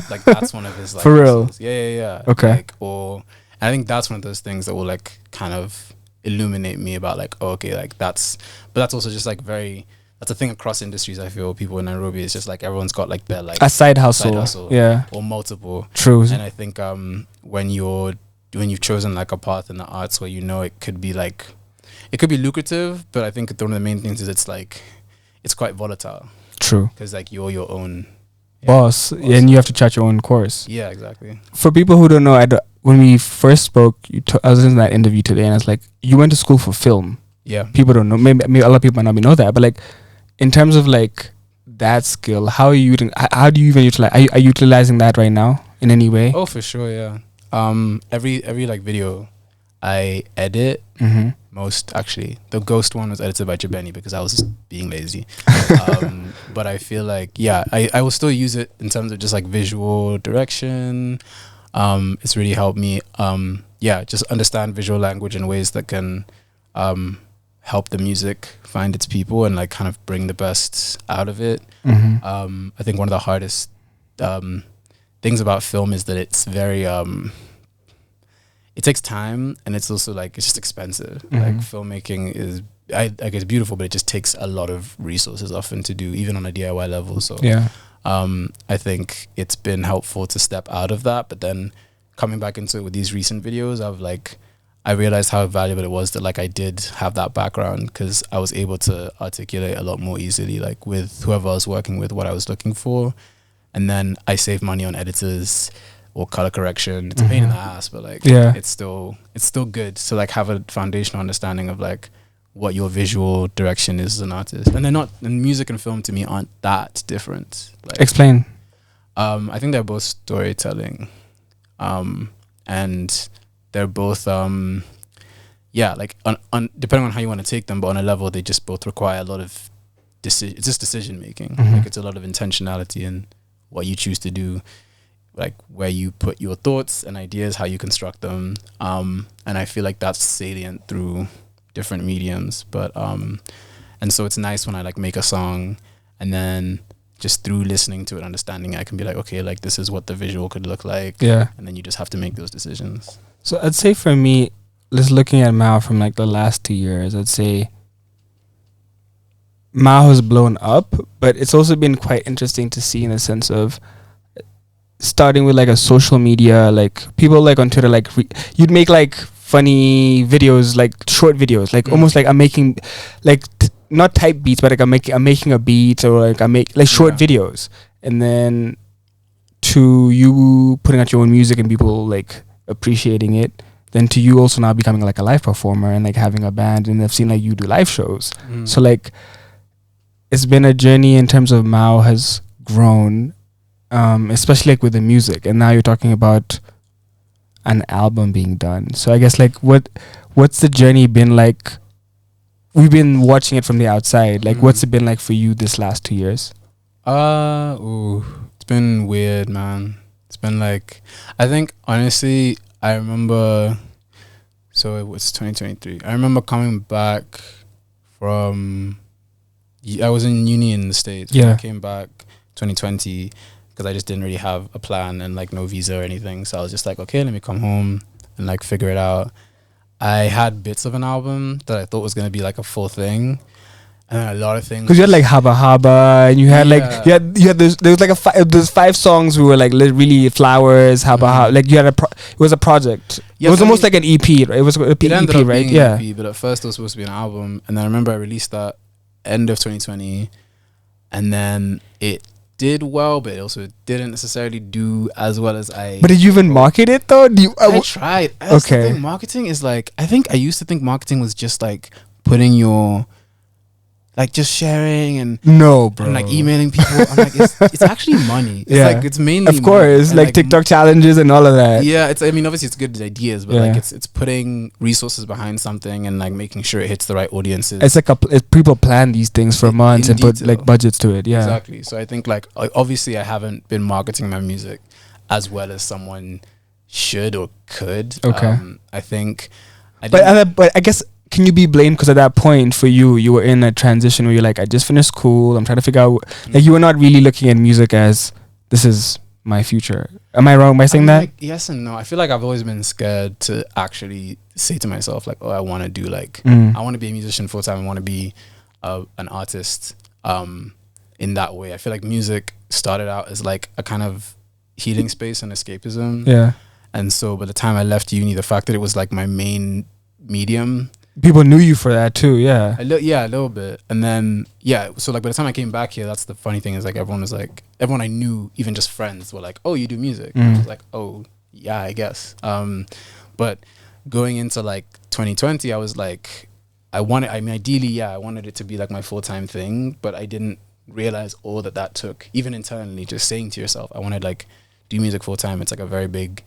Like that's one of his like for real. Yeah. Okay. Like, and I think that's one of those things that will like kind of illuminate me about like, oh, okay, like that's also just like that's a thing across industries. I feel people in Nairobi, it's just like everyone's got like their like a side hustle, yeah, or multiple. True. And I think when you've chosen like a path in the arts where you know it could be lucrative, but I think one of the main things is it's quite volatile. True. Because like you're your own boss, and you have to chart your own course. Yeah, exactly. For people who don't know, when we first spoke, I was in that interview today, and I was like, you went to school for film. Yeah. People don't know. Maybe a lot of people might not know that, but like, in terms of like that skill, how do you even utilize? Are you utilizing that right now in any way? Oh, for sure, yeah. Every like video I edit most actually. The Ghost one was edited by Jabeni because I was just being lazy. But I feel like, yeah, I will still use it in terms of just like visual direction. It's really helped me, just understand visual language in ways that can help the music find its people and like kind of bring the best out of it. Mm-hmm. I think one of the hardest things about film is that it's very it takes time, and it's also like it's just expensive. Mm-hmm. Like filmmaking is I guess beautiful, but it just takes a lot of resources often to do, even on a DIY level. So Yeah. I think it's been helpful to step out of that, but then coming back into it with these recent videos, I realized how valuable it was that like I did have that background, because I was able to articulate a lot more easily, like with whoever I was working with, what I was looking for. And then I save money on editors or color correction. It's a pain in the ass, but like it's still good to like have a foundational understanding of like what your visual direction is as an artist. And music and film to me aren't that different. Like, Explain. I think they're both storytelling. And they're both like on depending on how you want to take them, but on a level they just both require a lot of decision making. Like it's a lot of intentionality in what you choose to do, like where you put your thoughts and ideas, how you construct them. And I feel like that's salient through different mediums. But and so it's nice when I like make a song and then just through listening to it, understanding it, I can be like, okay, like this is what the visual could look like. Yeah. And then you just have to make those decisions. So I'd say for me, just looking at Mao from like the last 2 years, I'd say Mao has blown up, but it's also been quite interesting to see in a sense of starting with like a social media, like people like on Twitter, like you'd make like funny videos, like short videos, like almost like I'm making like not type beats, but like I'm making a beat, or like I make like short videos, and then to you putting out your own music and people like appreciating it, then to you also now becoming like a live performer and like having a band, and I've seen like you do live shows. So like it's been a journey in terms of Mao has grown, especially like with the music, and now you're talking about an album being done. So I guess like what's the journey been like? We've been watching it from the outside. Like what's it been like for you this last 2 years? It's been weird, man. It's been like, I think honestly, I remember, so it was 2023. I remember coming back from, I was in uni in the States. Yeah. I came back 2020 because I just didn't really have a plan and like no visa or anything. So I was just like, okay, let me come home and like figure it out. I had bits of an album that I thought was going to be like a full thing. And then a lot of things. Because you had like Haba Haba, and you had like, you had this, there was like there's 5 songs we were like really Flowers, Haba Haba. Like you had it was a project. Yeah, it was almost like an EP, right? It was an EP, ended up right? being Yeah. an EP, but at first it was supposed to be an album. And then I remember I released that end of 2020. And then it did well, but it also didn't necessarily do as well as I. But did you even market it though? I tried. That's the thing. Marketing is like, I think I used to think marketing was just like putting your, like just sharing and no, bro, and like emailing people. I'm like, it's actually money. It's like it's mainly of course money. like TikTok challenges and all of that. Yeah, it's. I mean, obviously it's good ideas, but like it's putting resources behind something and like making sure it hits the right audiences. It's like people plan these things for months and put like budgets to it. Yeah, exactly. So I think like obviously I haven't been marketing my music as well as someone should or could. Okay. I think. But I guess. Can you be blamed because at that point for you were in a transition where you're like, I just finished school, I'm trying to figure out, like you were not really looking at music as this is my future. Am I wrong by saying that? Like, yes and no. I feel like I've always been scared to actually say to myself like, oh, I want to do like, I want to be a musician full time. I want to be an artist in that way. I feel like music started out as like a kind of healing space and escapism. Yeah. And so by the time I left uni, the fact that it was like my main medium, people knew you for that too. Yeah. A little bit. And then so like by the time I came back here, that's the funny thing is like everyone I knew, even just friends, were like, oh, you do music. I was like, oh yeah, I guess. But going into like 2020, I was like, ideally I wanted it to be like my full-time thing, but I didn't realize all that took, even internally, just saying to yourself, I want to like do music full-time. It's like a very big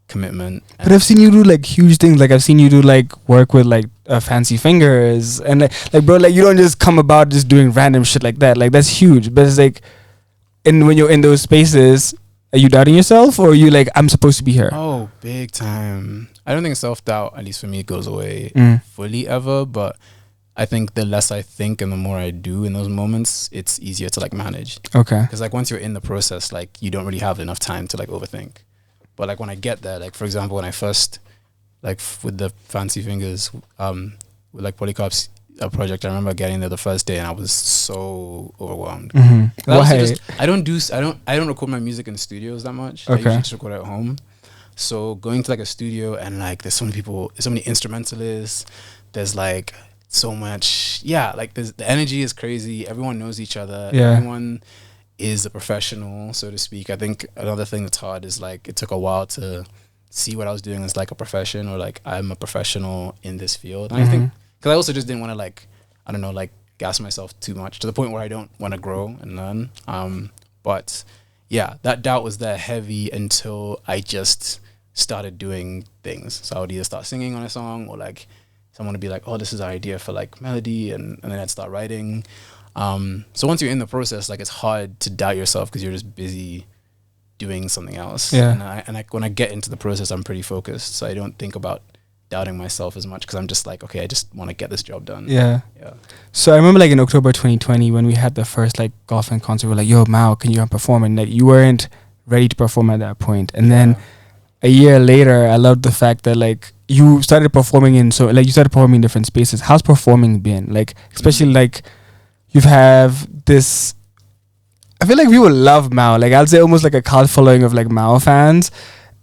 commitment. But I've seen you do like huge things. Like I've seen you do like work with like Fancy Fingers, and like bro, like you don't just come about just doing random shit like that. Like that's huge. But it's like, and when you're in those spaces, are you doubting yourself, or are you like, I'm supposed to be here? Oh, big time. I don't think self-doubt, at least for me, goes away fully ever, but I think the less I think and the more I do in those moments, it's easier to like manage. Okay. Because like once you're in the process, like you don't really have enough time to like overthink. But like when I get there, like for example, when I first, like with the Fancy Fingers, with like Polycarp's project, I remember getting there the first day and I was so overwhelmed. Why? I don't record my music in studios that much. I Okay. usually just record at home. So going to like a studio and like there's so many people, there's so many instrumentalists, there's like so much, like the energy is crazy. Everyone knows each other. Yeah. Everyone is a professional, so to speak. I think another thing that's hard is like it took a while to see what I was doing as like a profession, or like I'm a professional in this field. And I think because I also just didn't want to like, I don't know, like gas myself too much to the point where I don't want to grow and learn. But yeah, that doubt was there heavy until I just started doing things. So I would either start singing on a song, or like someone would be like, oh, this is our idea for like melody, and then I'd start writing. So once you're in the process, like it's hard to doubt yourself because you're just busy doing something else. Yeah. And when I get into the process, I'm pretty focused, so I don't think about doubting myself as much because I'm just like, okay, I just want to get this job done. Yeah. So I remember like in October 2020 when we had the first like golfing concert, we're like, yo, Mao, can you perform? And like you weren't ready to perform at that point. And then a year later, I loved the fact that like you started performing in different spaces. How's performing been? Like, especially like you have this, I feel like people love Mao. Like I'll say almost like a cult following of like Mao fans.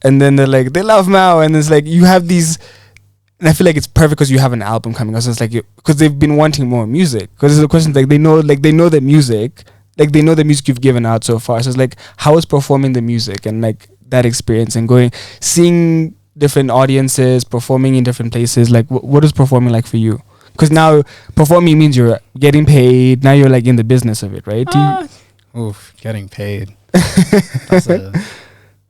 And then they're like, they love Mao. And it's like, you have these, and I feel like it's perfect because you have an album coming out. So it's like, because they've been wanting more music. Because it's a question, like they know the music. Like they know the music you've given out so far. So it's like, how is performing the music and like that experience and seeing different audiences, performing in different places? Like what is performing like for you? Because now performing means you're getting paid. Now you're like in the business of it, right? Getting paid.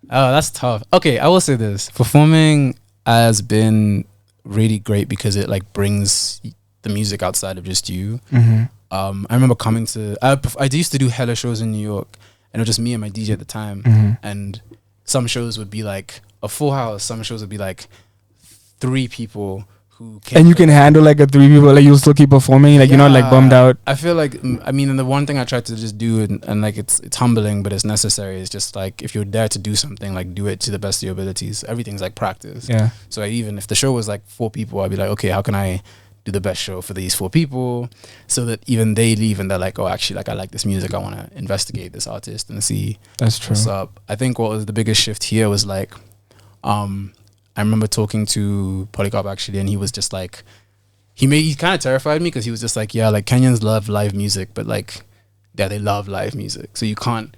That's tough. Okay, I will say this. Performing has been really great because it like brings the music outside of just you. I remember coming to, I used to do hella shows in New York, and it was just me and my DJ at the time. And some shows would be like a full house. Some shows would be like 3 people who came. And you can handle like a 3 people, like you'll still keep performing, like you're not like bummed out. I feel like, I mean, and the one thing I try to just do, and like it's humbling, but it's necessary, is just like if you're there to do something, like do it to the best of your abilities. Everything's like practice. Yeah. So even if the show was like 4 people, I'd be like, okay, how can I do the best show for these 4 people, so that even they leave and they're like, oh, actually, like I like this music, I want to investigate this artist and see what's up. I think what was the biggest shift here was like, I remember talking to Polycarp actually, and he was just like, he kind of terrified me because he was just like, yeah, like Kenyans love live music, but like, yeah, they love live music, so you can't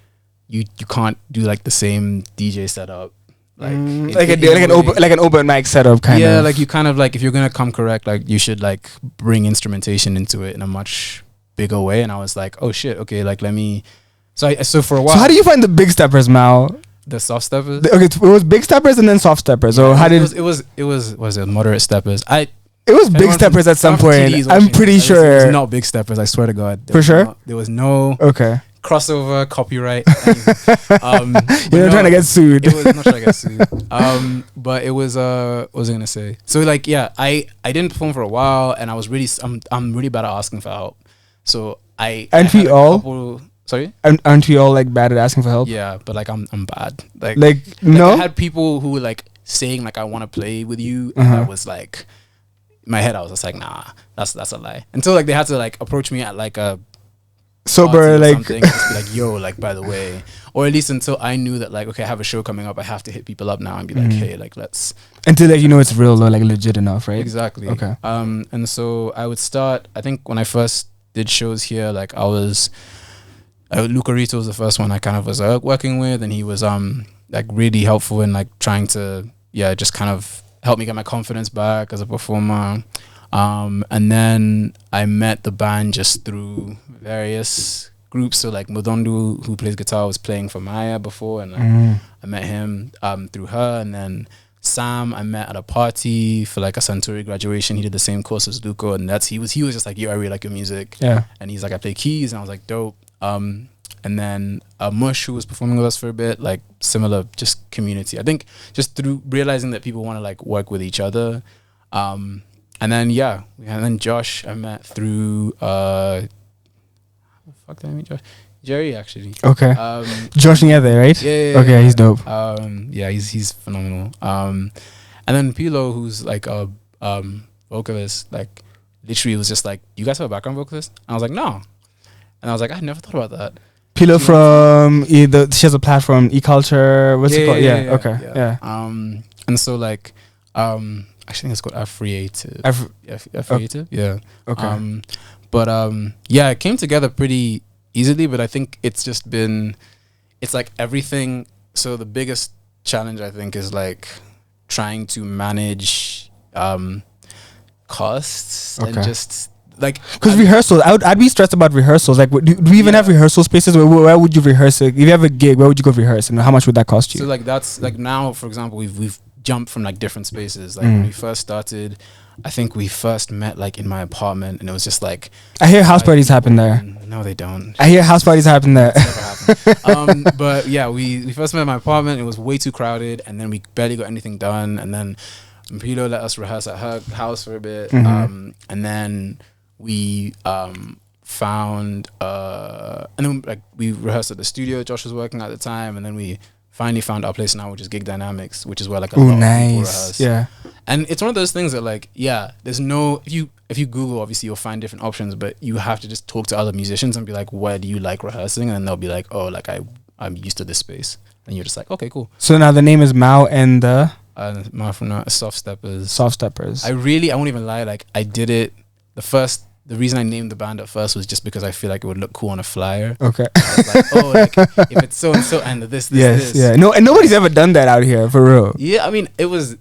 do like the same DJ setup. Like an open mic setup kind of. Yeah, like you kind of like, if you're gonna come correct, like you should like bring instrumentation into it in a much bigger way. And I was like, oh shit, okay, like let me. So for a while. So how do you find the big steppers, Mao? The soft steppers. Okay, it was big steppers and then soft steppers. So how did it was moderate steppers? It was big steppers at some point. I'm pretty sure it was not big steppers. I swear to God. For sure. There was no. Okay. Crossover, copyright. You're not trying to get sued. It was not trying to get sued. But it was what was I gonna say? So like, yeah, I didn't perform for a while, and I was really I'm really bad at asking for help. So aren't we all like bad at asking for help? Yeah, but like I'm bad. Like no. I had people who were like saying like I want to play with you, and I was like, in my head I was just like, nah, that's a lie. Until like they had to like approach me at like a sober like something, just be like, yo, like by the way, or at least until I knew that like, okay, I have a show coming up, I have to hit people up now and be like, hey, like let's, until like it's real or like legit enough, right? Exactly. Okay. And so I would start, I think when I first did shows here, like I was Lucarito was the first one I kind of was working with, and he was like really helpful in like trying to just kind of help me get my confidence back as a performer. And then I met the band just through various groups. So like Modondu, who plays guitar, was playing for Maya before, and like, I met him through her. And then Sam, I met at a party for like a Suntory graduation. He did the same course as Luco, and he was just like, yo, I really like your music. Yeah. And he's like, I play keys, and I was like, dope. And then Mush, who was performing with us for a bit, like similar, just community. I think just through realizing that people want to like work with each other. And then Josh, I met through how the fuck did I meet Josh? Jerry, actually. Okay. Josh Nyethe, right? Yeah. Okay, he's dope. He's phenomenal. And then Pilo, who's like a vocalist, like literally was just like, you guys have a background vocalist? And I was like, no. And I was like, I never thought about that. Pilo from she has a platform, eCulture. What's it called? Yeah. Okay. Yeah. And so like, actually I think it's called Affriative. Affriative. Yeah. Okay. It came together pretty easily, but I think it's like everything. So the biggest challenge I think is like trying to manage costs and just like, because rehearsals, I'd be stressed about rehearsals. Like, do we even have rehearsal spaces? Where would you rehearse? If you have a gig, where would you go rehearse, and how much would that cost you? So like that's like now, for example, we've jumped from like different spaces. Like when we first started, I think we first met like in my apartment, and it was just like, I hear house parties happen there. No, they don't. I hear house parties happen there. But yeah, we first met in my apartment. It was way too crowded, and then we barely got anything done. And then Pilo let us rehearse at her house for a bit, and then we found and then like we rehearsed at the studio Josh was working at the time, and then we finally found our place now, which is Gig Dynamics, which is where like a lot of people rehearse. Yeah. And it's one of those things that like, there's no, if you Google, obviously you'll find different options, but you have to just talk to other musicians and be like, where do you like rehearsing? And then they'll be like, oh, like I'm used to this space. And you're just like, okay, cool. So now the name is Mao and the Mao from Soft Steppers. Soft Steppers. I won't even lie, like I did it, the reason I named the band at first was just because I feel like it would look cool on a flyer. Okay. I was like, oh, like if it's so and so and this. Yeah. No, and nobody's ever done that out here, for real. Yeah, I mean, it was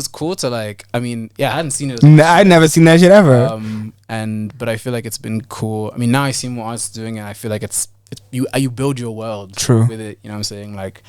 cool to like, I mean, I hadn't seen it. I'd never seen that shit ever. But I feel like it's been cool. I mean, now I see more artists doing it. I feel like it's you build your world. True. With it, you know what I'm saying? Like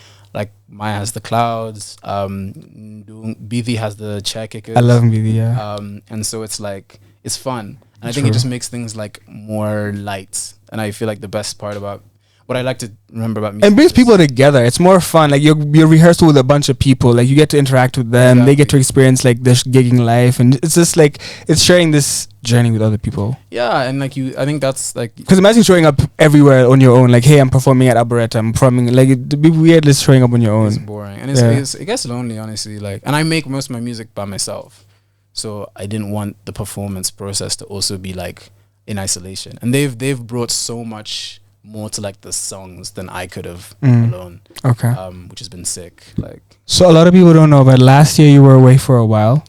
Maya has the clouds. BV has the chair kickers. I love BV. Yeah. And so it's like it's fun. And I think it just makes things like more light. And I feel like the best part about what I like to remember about music, and brings people together. It's more fun. Like you're rehearsal with a bunch of people. Like you get to interact with them. Exactly. They get to experience like this gigging life, and it's just like it's sharing this journey with other people. Yeah, and like I think that's like, because imagine showing up everywhere on your own. Like, hey, I'm performing at Alberta. I'm performing. Like it'd be weird just showing up on your own. It's boring, and it gets lonely, honestly. Like, and I make most of my music by myself, so I didn't want the performance process to also be like in isolation. And they've brought so much more to like the songs than I could have alone. Okay. Which has been sick. Like, so a lot of people don't know, but last year you were away for a while.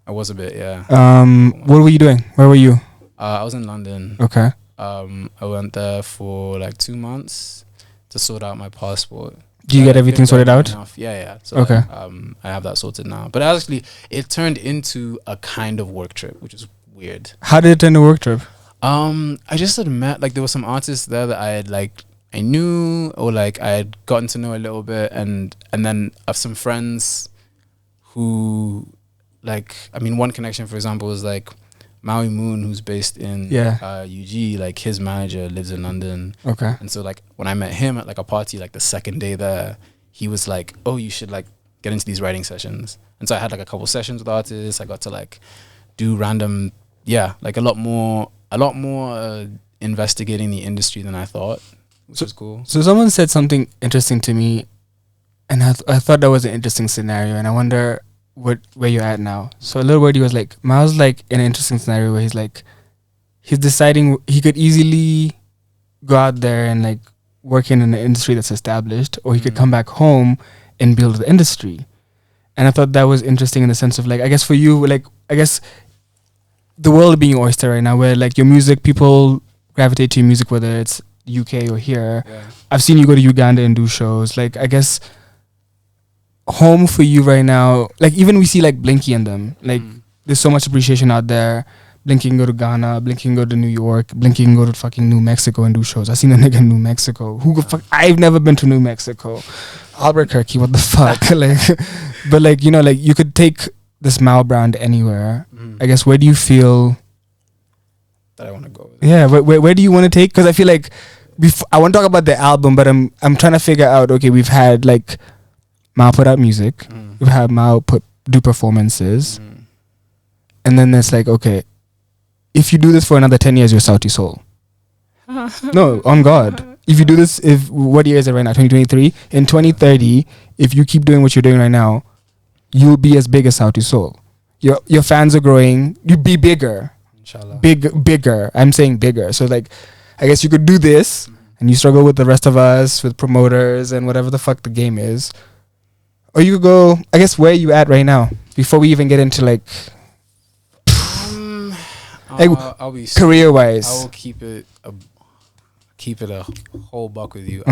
I was a bit, yeah. What were you doing? Where were you? I was in London. Okay. I went there for like 2 months to sort out my passport. Do you get everything sorted out? Yeah. So okay. I have that sorted now. But actually, it turned into a kind of work trip, which is weird. How did it turn into a work trip? I just had met, like, there were some artists there that I knew, or like I had gotten to know a little bit, and then I have some friends who, like, I mean, one connection, for example, was like Maui Moon, who's based in UG. Like, his manager lives in London. Okay. And so like when I met him at like a party, like the second day there, he was like, oh, you should like get into these writing sessions. And so I had like a couple sessions with artists. I got to like do random, like a lot more investigating the industry than I thought, which was cool. So someone said something interesting to me, and I thought that was an interesting scenario, and I wonder where you're at now. So a little birdie was like, Miles, like in an interesting scenario where he's like, he's deciding he could easily go out there and like work in an industry that's established, or he could come back home and build the industry. And I thought that was interesting in the sense of like, I guess for you, like, I guess the world being oyster right now, where like your music, people gravitate to your music, whether it's UK or here. Yeah. I've seen you go to Uganda and do shows. Like, I guess home for you right now, like even we see like Blinky and them, like there's so much appreciation out there. Blink can go to Ghana, Blink can go to New York, Blink can go to fucking New Mexico and do shows. I seen a nigga in New Mexico. Who the fuck? I've never been to New Mexico. Albuquerque, what the fuck? Like, but like, you know, like you could take this Mal brand anywhere. I guess, where do you feel that I want to go with? Yeah, where do you want to take? Because I feel like I want to talk about the album, but I'm trying to figure out, okay, we've had like Mal put out music, we've had Mal do performances, and then it's like, okay, if you do this for another 10 years, you're Sauti Soul. No, on God. If you do this, what year is it right now? 2023? In 2030, if you keep doing what you're doing right now, you'll be as big as Sauti Soul. Your fans are growing. You be bigger. Inshallah. Bigger. I'm saying bigger. So like, I guess you could do this, and you struggle with the rest of us, with promoters and whatever the fuck the game is. Or you could go, I guess, where are you at right now? Before we even get into like I'll be career wise. I will keep it a whole buck with you.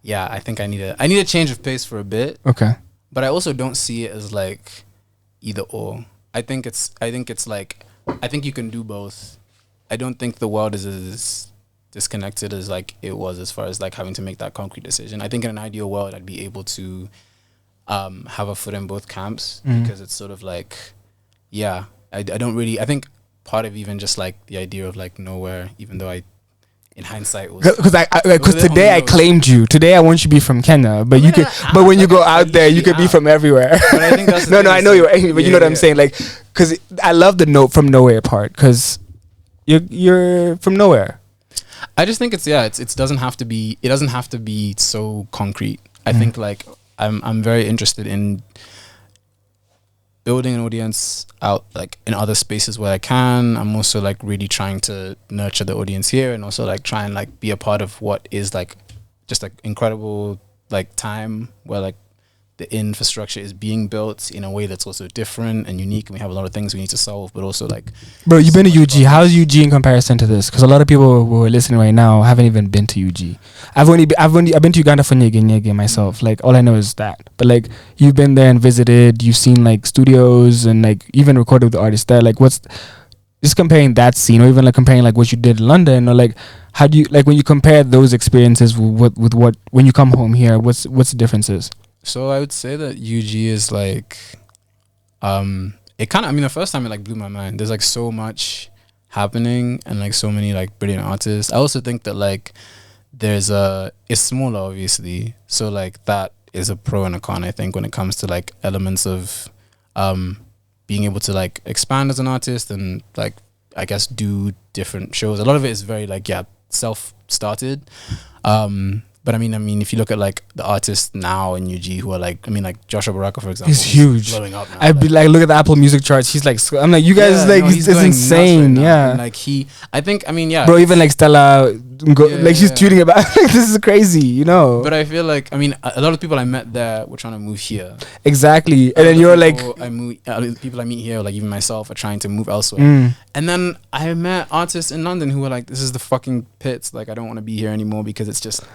Yeah, I think I need a change of pace for a bit. Okay. But I also don't see it as like either or. I think it's like, I think you can do both. I don't think the world is as disconnected as like it was as far as like having to make that concrete decision. I think in an ideal world I'd be able to have a foot in both camps, because it's sort of like, yeah, I don't really, I think part of even just like the idea of like nowhere, even though I, in hindsight, was because today I claimed you. Today I want you to be from Kenya, but you could. But when you go out there, you could be from everywhere. But I think that's no, I know you're. But you know what I'm saying, like, because I love the note from nowhere part, because you're from nowhere. I just think it doesn't have to be so concrete. I think like I'm very interested in building an audience out like in other spaces where I can. I'm also like really trying to nurture the audience here, and also like try and like be a part of what is like just like incredible like time where like the infrastructure is being built in a way that's also different and unique, and we have a lot of things we need to solve, but also like, bro, you've been to UG. How's UG in comparison to this? Because a lot of people who are listening right now haven't even been to UG. I've been to Uganda for Nyege myself. Like, all I know is that. But like, you've been there and visited. You've seen like studios and like even recorded with the artists there. Like, what's just comparing that scene, or even like comparing like what you did in London, or like how do you like when you compare those experiences with what when you come home here? What's the differences? So I would say that UG is like, it kind of, I mean, the first time it like blew my mind. There's like so much happening and like so many like brilliant artists. I also think that like it's smaller obviously. So like that is a pro and a con, I think, when it comes to like elements of being able to like expand as an artist and like, I guess, do different shows. A lot of it is very like, self-started. But I mean, if you look at like the artists now in UG who are like, I mean, like Joshua Baraka, for example, he's huge. Blowing up now. I'd be like, look at the Apple Music charts. He's like, I'm like, you guys it's insane, right. And like bro, even like Stella, she's tweeting about like, this is crazy, you know. But I feel like, I mean, a lot of people I met there were trying to move here. Exactly, and then you're like, people I meet here, like even myself, are trying to move elsewhere. And then I met artists in London who were like, this is the fucking pits. Like, I don't want to be here anymore because it's just,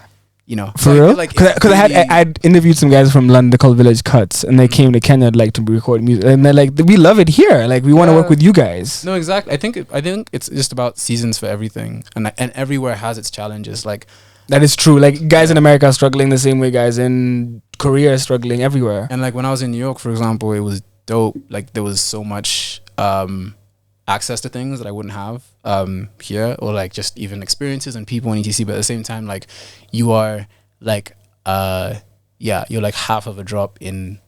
you know, for real. Because I'd interviewed some guys from London called Village Cuts, and they came to Kenya like to record music, and they're like, we love it here. Like, we want to work with you guys. No, exactly. I think it's just about seasons for everything, and everywhere has its challenges. Like, that is true. Like, guys in America are struggling the same way guys in Korea are struggling everywhere. And like when I was in New York, for example, it was dope. Like, there was so much access to things that I wouldn't have here, or like just even experiences and people in ETC. But at the same time, like, you are like you're like half of a drop in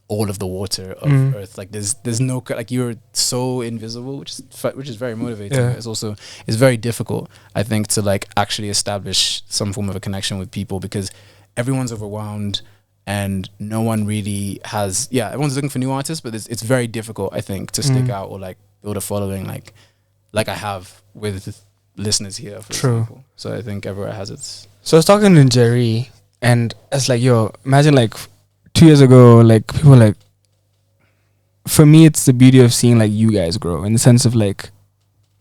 all of the water of Earth. Like, there's no like, you're so invisible, which is very motivating. It's very difficult, I think, to like actually establish some form of a connection with people, because everyone's overwhelmed and no one really has everyone's looking for new artists, but it's very difficult, I think, to stick out or like build a following like I have with listeners here, for example. So I think everywhere has its. So I was talking to Jerry, and it's like, yo, imagine like 2 years ago, like people were like, for me, it's the beauty of seeing like you guys grow, in the sense of like,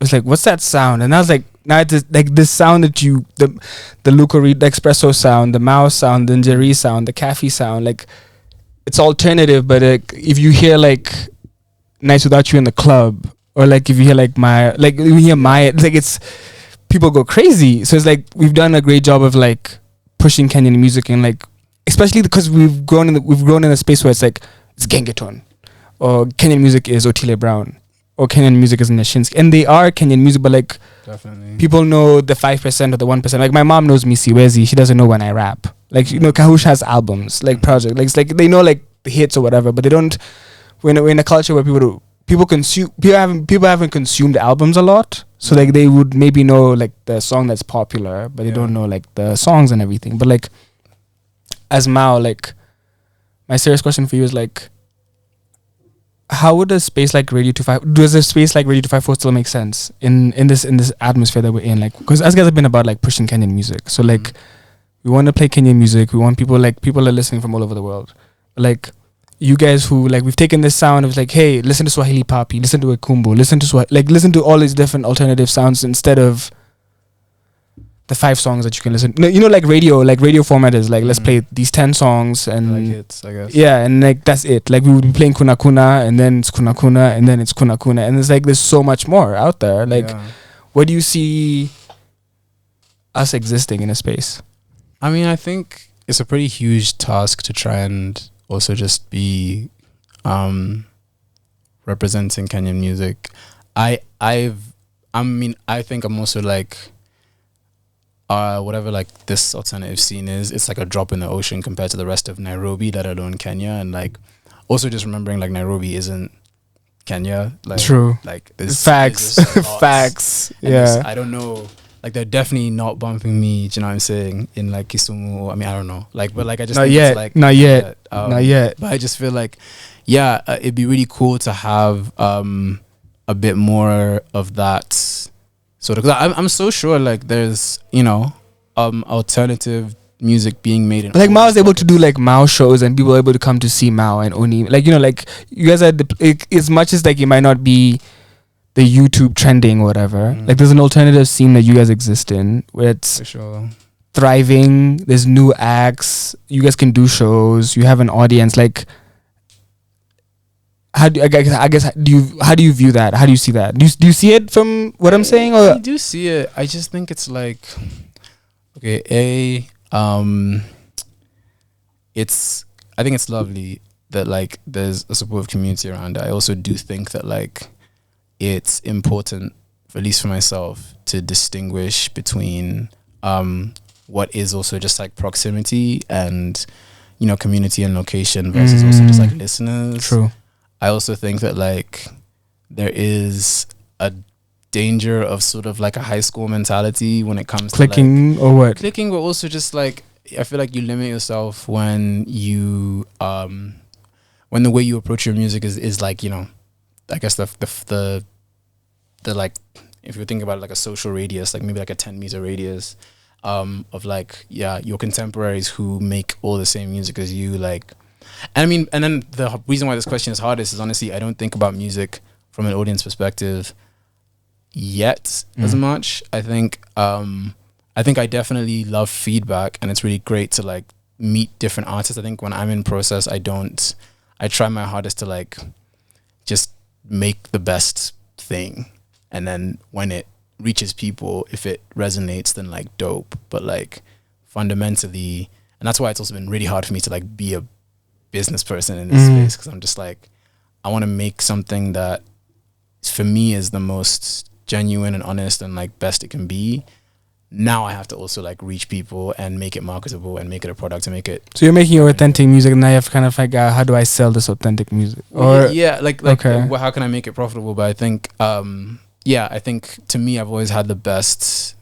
it's like, what's that sound? And I was like, now it's like this sound that you, the Luca Reed, the espresso sound, the mouse sound, the Jerry sound, the cafe sound, like, it's alternative, but if you hear like Nights Without You in the club, or like if you hear like Maya, like when you hear Maya, it's like it's people go crazy. So it's like we've done a great job of like pushing Kenyan music, and like especially because we've grown in a space where it's like it's Gengeton, or Kenyan music is Otile Brown, or Kenyan music is Nyashinsky, and they are Kenyan music, but like Definitely. people know the 5% or the 1%. Like my mom knows me Siwezi, she doesn't know when I rap. Like you know, Kahush has albums, like project, like it's like they know like the hits or whatever, but they don't. We're in a culture where people haven't consumed albums a lot, so like they would maybe know like the song that's popular, but they don't know like the songs and everything. But like as Mao, like my serious question for you is like, how would a space like Radio 25, does a space like Radio 254 still make sense in this atmosphere that we're in? Like, because us guys have been about like pushing Kenyan music, so like we want to play Kenyan music, we want people are listening from all over the world, like you guys who like we've taken this sound of like, hey, listen to Swahili Papi, listen to Ekumbo, listen to all these different alternative sounds instead of the 5 songs that you can listen. No, you know, like radio format is like let's play these 10 songs and like hits, I guess. Yeah, and like that's it. Like we would be playing Kuna Kuna, and then it's Kuna Kuna, and then it's Kuna Kuna, and it's like there's so much more out there. Like, where do you see us existing in a space? I mean, I think it's a pretty huge task to try and also just be representing Kenyan music. I think I'm also like whatever like this alternative scene is, it's like a drop in the ocean compared to the rest of Nairobi, let alone Kenya. And like also just remembering like Nairobi isn't Kenya. Like true. Like there's facts. Facts. And yeah. I don't know. Like they're definitely not bumping me, do you know what I'm saying? In like Kisumu. I mean, I don't know. Like, but like I just not think yet. It's like not yet. Not yet. But I just feel like, yeah, it'd be really cool to have a bit more of that sort of. Cause I'm so sure like there's alternative music being made in like Mao is able to do like Mao shows, and people are able to come to see Mao and Oni. Like like you guys are as much as like it might not be the YouTube trending or whatever. Like there's an alternative scene that you guys exist in where it's for sure thriving. There's new acts. You guys can do shows. You have an audience. Like how do you view that? How do you see that? Do you see it from what I'm saying? Or I do see it. I just think it's like okay, I think it's lovely that like there's a supportive community around it. I also do think that like it's important, at least for myself, to distinguish between what is also just like proximity and community and location versus also just like listeners. True. I also think that like there is a danger of sort of like a high school mentality when it comes clicking to or what? Clicking, but also just like I feel like you limit yourself when you when the way you approach your music is like I guess the like if you think about it, like a social radius, like maybe like a 10-meter radius of like your contemporaries who make all the same music as you, like. And I mean, and then the reason why this question is hardest is honestly I don't think about music from an audience perspective yet as much. I think I definitely love feedback, and it's really great to like meet different artists. I think when I'm in process, I try my hardest to like just make the best thing, and then when it reaches people, if it resonates, then like dope. But like fundamentally, and that's why it's also been really hard for me to like be a business person in this space, because I'm just like I want to make something that for me is the most genuine and honest and like best it can be. Now I have to also like reach people and make it marketable and make it a product and make it. So you're making your authentic music, and now you have to kind of like how do I sell this authentic music? Or like okay. How can I make it profitable? But I think I think to me I've always had the best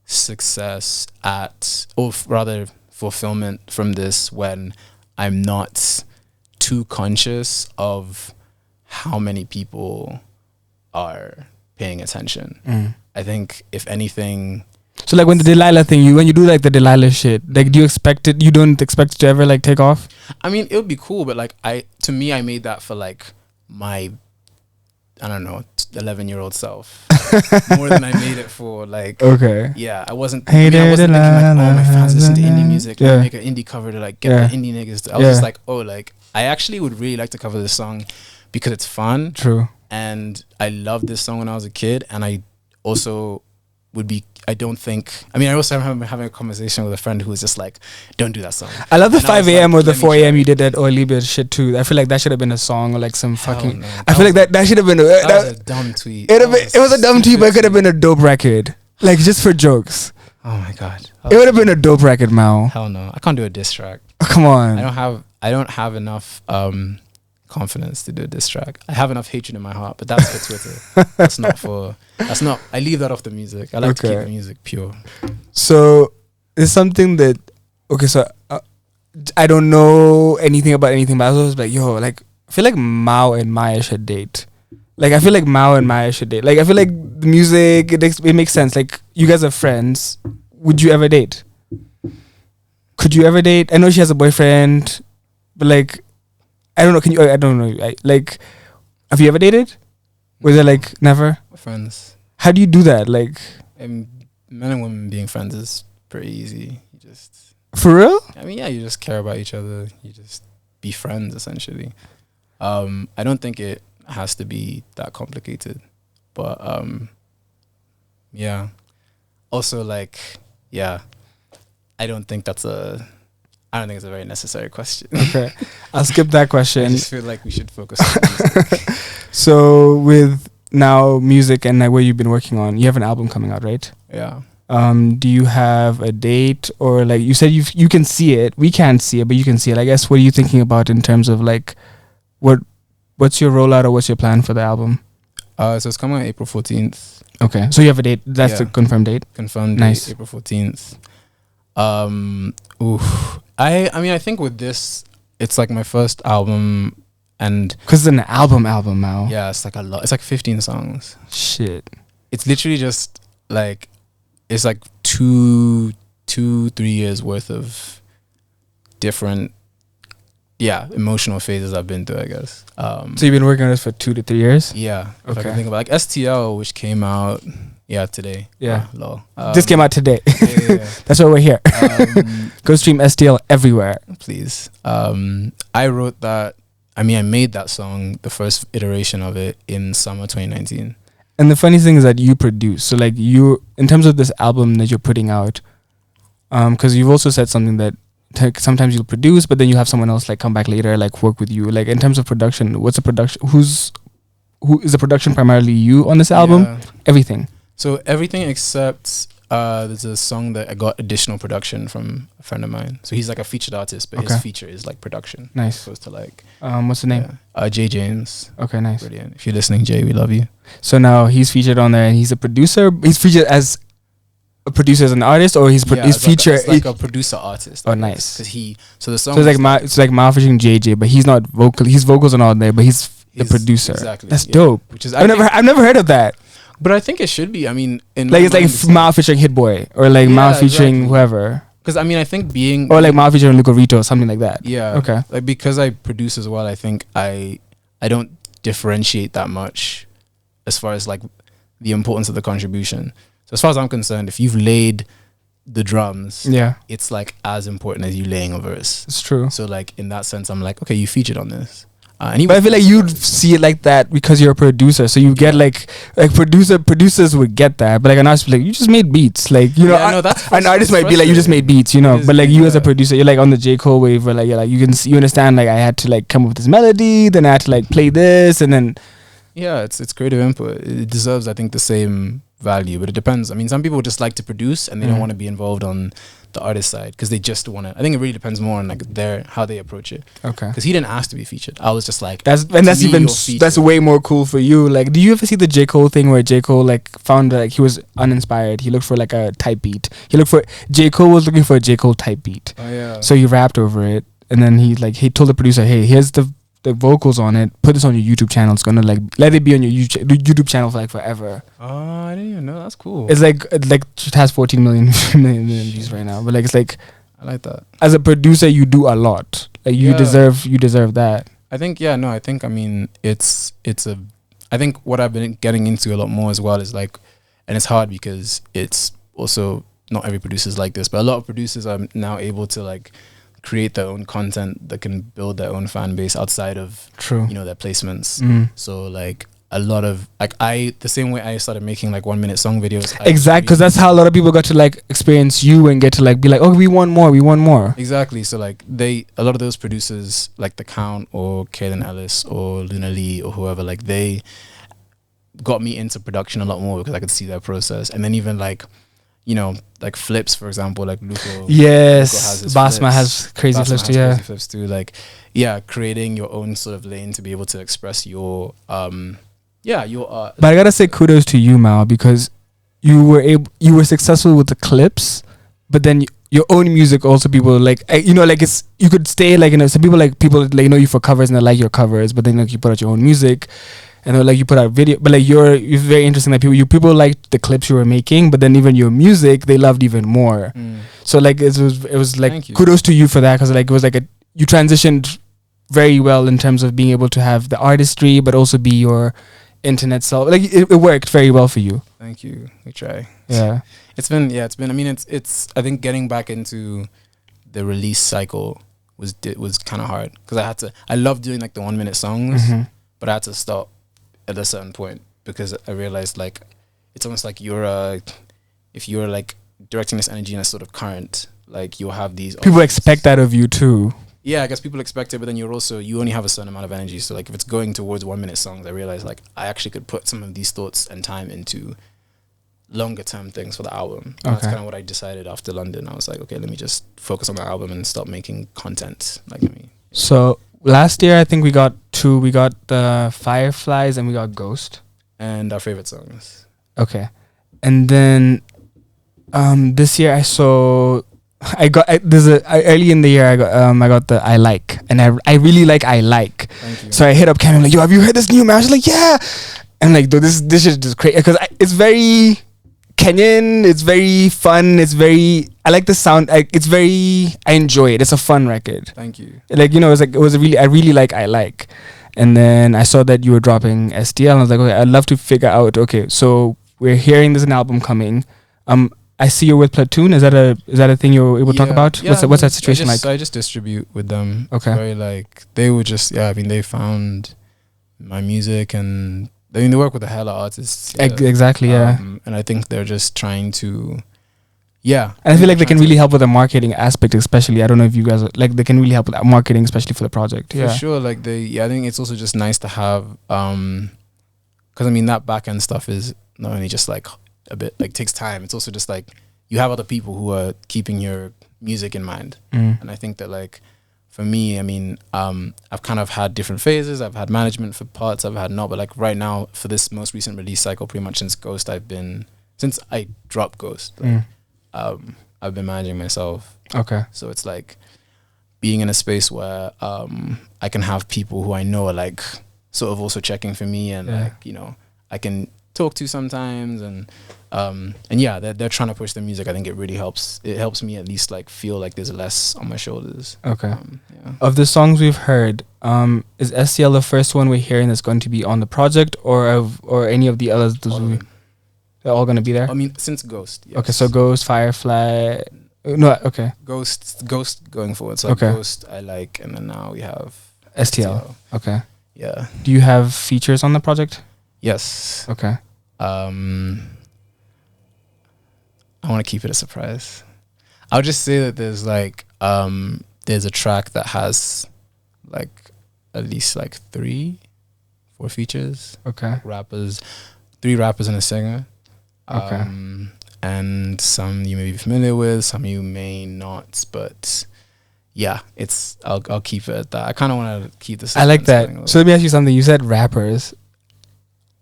success at, or rather fulfillment from this, when I'm not too conscious of how many people are paying attention. I think if anything. So like when the Delilah thing, when you do like the Delilah shit, like do you expect it? You don't expect it to ever like take off? I mean, it would be cool, but like I made that for like my, I don't know, 11-year-old self more than I made it for like. Okay. Yeah, I wasn't thinking like, oh, my fans listen to indie music. Yeah. Make an indie cover to like get the indie niggas. I was just like, oh, like I actually would really like to cover this song because it's fun. True. and I loved this song when I was a kid, and I also would be. I also am having a conversation with a friend who was just like, "Don't do that song." I love the And I was 5 a.m. like, or the "Let me 4 try a.m. it." you did that oily bit shit too. I feel like that should have been a song or like some Hell fucking. no. I feel like that should have been. That was a dumb tweet. It was a dumb tweet, but it could have been a dope record. Like just for jokes. Oh my god. It would have been a dope record, Mao. Hell no. I can't do a diss track. Oh, come on. I don't have enough confidence to do a diss track. I have enough hatred in my heart, but that's for Twitter. I leave that off the music. I like to keep the music pure. So it's something that so I don't know anything about anything, but I was always like, yo, like I feel like Mao and Maya should date. Like I feel like Mao and Maya should date. Like I feel like the music it makes sense. Like you guys are friends. Would you ever date? Could you ever date? I know she has a boyfriend, but like I don't know. I don't know. Like, have you ever dated? Was it like never? We're friends. How do you do that? Like, Men and women being friends is pretty easy. You just for real? I mean, yeah, you just care about each other. You just be friends essentially. I don't think it has to be that complicated, but yeah. Also, like, yeah, I don't think it's a very necessary question. Okay, I'll skip that question. I just feel like we should focus on music. So with now music and like what you've been working on, you have an album coming out, right? Yeah. Do you have a date, or like you said you can see it? We can't see it, but you can see it. I guess what are you thinking about in terms of like what's your rollout or what's your plan for the album? So it's coming out April 14th. Okay, so you have a date. That's the confirmed date. Confirmed nice. Date, April 14th. I mean, I think with this, it's like my first album, and because it's an album now. Yeah, it's like a lot. It's like 15 songs. Shit. It's literally just like it's like 3 years worth of different emotional phases I've been through, I guess. So you've been working on this for 2 to 3 years? Yeah. Okay. If I can think about like STL, which came out today. Yeah. Lol. This came out today. Yeah. That's why we're here. Go stream STL everywhere. Please. I wrote that. I mean, I made that song, the first iteration of it, in summer 2019. And the funny thing is that you produce. So like you, in terms of this album that you're putting out, because you've also said something that sometimes you'll produce, but then you have someone else like come back later, like work with you. Like in terms of production, what's the production? Who is the production primarily you on this album? Yeah. Everything. So everything except there's a song that I got additional production from a friend of mine. So he's like a featured artist, but his feature is like production. Nice. As opposed to like what's the name? Jay James. Okay, nice. Brilliant. If you're listening, Jay, we love you. So now he's featured on there, and he's a producer. He's featured as a producer, as an artist, or he's featured. It's like a producer artist. Oh, nice. Because so the song. So it's like Ma featuring JJ, but he's not vocal. His vocals are not there, but he's the producer. Exactly. That's dope. Which is I've never heard of that. But I think it should be. I mean, like it's like Ma featuring Hit Boy, or like Ma featuring whoever. Because I mean, I think or like Ma featuring Luca Rito, something like that. Yeah. Okay. Like because I produce as well, I think I don't differentiate that much as far as like the importance of the contribution. So as far as I'm concerned, if you've laid the drums, it's like as important as you laying a verse. It's true. So like in that sense, I'm like, okay, you featured on this. But I feel like you'd see it like that because you're a producer, so you get like producers would get that, but like an artist would be like, you just made beats, like you know. An artist might be like, you just made beats, you know. But like you as a producer, you're like on the J. Cole wave, where like you're like you understand, like I had to like come up with this melody, then I had to like play this, and then it's creative input. It deserves, I think, the same value, but it depends. I mean, some people just like to produce and they don't want to be involved on the artist side because they just want to. I think it really depends more on like how they approach it. Okay. Because he didn't ask to be featured. I was just like, that's way more cool for you. Like, do you ever see the J. Cole thing where J. Cole like found like he was uninspired? He looked for like a type beat. J. Cole was looking for a J. Cole type beat. Oh yeah. So he rapped over it, and then he told the producer, "Hey, here's the vocals on it. Put this on your YouTube channel. It's gonna like let it be on your YouTube channel for like forever." Oh, I didn't even know. That's cool. It's like it has 14 million views right now. But like it's like I like that. As a producer, you do a lot. Like you deserve that. I think I mean it's I think what I've been getting into a lot more as well is like, and it's hard because it's also not every producer's like this, but a lot of producers are now able to like create their own content that can build their own fan base outside of their placements. So like a lot of like the same way I started making like 1 minute song videos. Exactly, because that's how a lot of people got to like experience you and get to like be like, oh, we want more. Exactly. So like a lot of those producers like The Count or Kaylin Ellis or Luna Lee or whoever, like they got me into production a lot more because I could see their process. And then even like, you know, like flips, for example, like Luco. Yes, Basma has crazy flips too. Yeah, crazy flips too. Like, yeah, creating your own sort of lane to be able to express your your art. But I gotta say kudos to you, Mao, because you were successful with the clips, but then your own music also people like it's you could stay like some people like know you for covers and they like your covers, but then like you put out your own music. And like you put out video, but like you're very interesting. That people liked the clips you were making, but then even your music they loved even more. So like it was like kudos to you for that, because like it was like you transitioned very well in terms of being able to have the artistry, but also be your internet self. Like it worked very well for you. Thank you. We try. Yeah, it's been. I mean, it's. I think getting back into the release cycle was kind of hard because I love doing like the 1 minute songs, but I had to stop at a certain point because I realized like it's almost like if you're like directing this energy in a sort of current, like you'll have these people expect that of you too. Yeah, I guess people expect it, but then you only have a certain amount of energy. So like if it's going towards 1 minute songs, I realized like I actually could put some of these thoughts and time into longer term things for the album. Okay. That's kind of what I decided after London. I was like, okay, let me just focus on the album and stop making content. So last year, I think we got two. We got the Fireflies and we got Ghost. And our favorite songs. Okay. And then this year early in the year I got the I Like. And I really like I Like. Thank you. So I hit up Cam, I'm like, yo, have you heard this new man? She's like, yeah. And I'm like, dude, this is just crazy. Because it's very Kenyan, it's very fun, I like the sound, I enjoy it. It's a fun record. Thank you. Like, I really like I Like. And then I saw that you were dropping STL and I was like, okay, I'd love to figure out, okay, so we're hearing there's an album coming. I see you're with Platoon. Is that a thing you're able to talk about? Yeah, what's that situation like? So I just distribute with them. Okay. Very like they were just they found my music and they work with a hell of artists. Exactly, yeah. And I think they're just trying to, And I feel like they can really help with the marketing aspect, especially. I don't know if you guys they can really help with marketing, especially for the project. For sure, like I think it's also just nice to have, because I mean that back end stuff is not only just like a bit like takes time. It's also just like you have other people who are keeping your music in mind, and I think that like. For me, I mean, I've kind of had different phases. I've had management for parts, I've had not. But like right now, for this most recent release cycle, pretty much since I dropped Ghost, I've been managing myself. Okay. So it's like being in a space where I can have people who I know are like sort of also checking for me and like, I can talk to sometimes and they're trying to push the music. I think it really helps. It helps me at least like feel like there's less on my shoulders. Okay. Of the songs we've heard, is SCL the first one we're hearing that's going to be on the project, or any of the others? They're all going to be there. I mean, since Ghost. Yes. Okay, so Ghost, Firefly. No, okay. Ghost going forward. So okay. Ghost, I Like, and then now we have STL. Okay. Yeah. Do you have features on the project? Yes. Okay. I want to keep it a surprise. I'll just say that there's like there's a track that has like at least like 3-4 features. Okay. Rappers, 3 rappers and a singer. Okay. And some you may be familiar with, some you may not, but yeah, I'll keep it at that. I kind of want to keep this. I like that. So let me ask you something. You said rappers,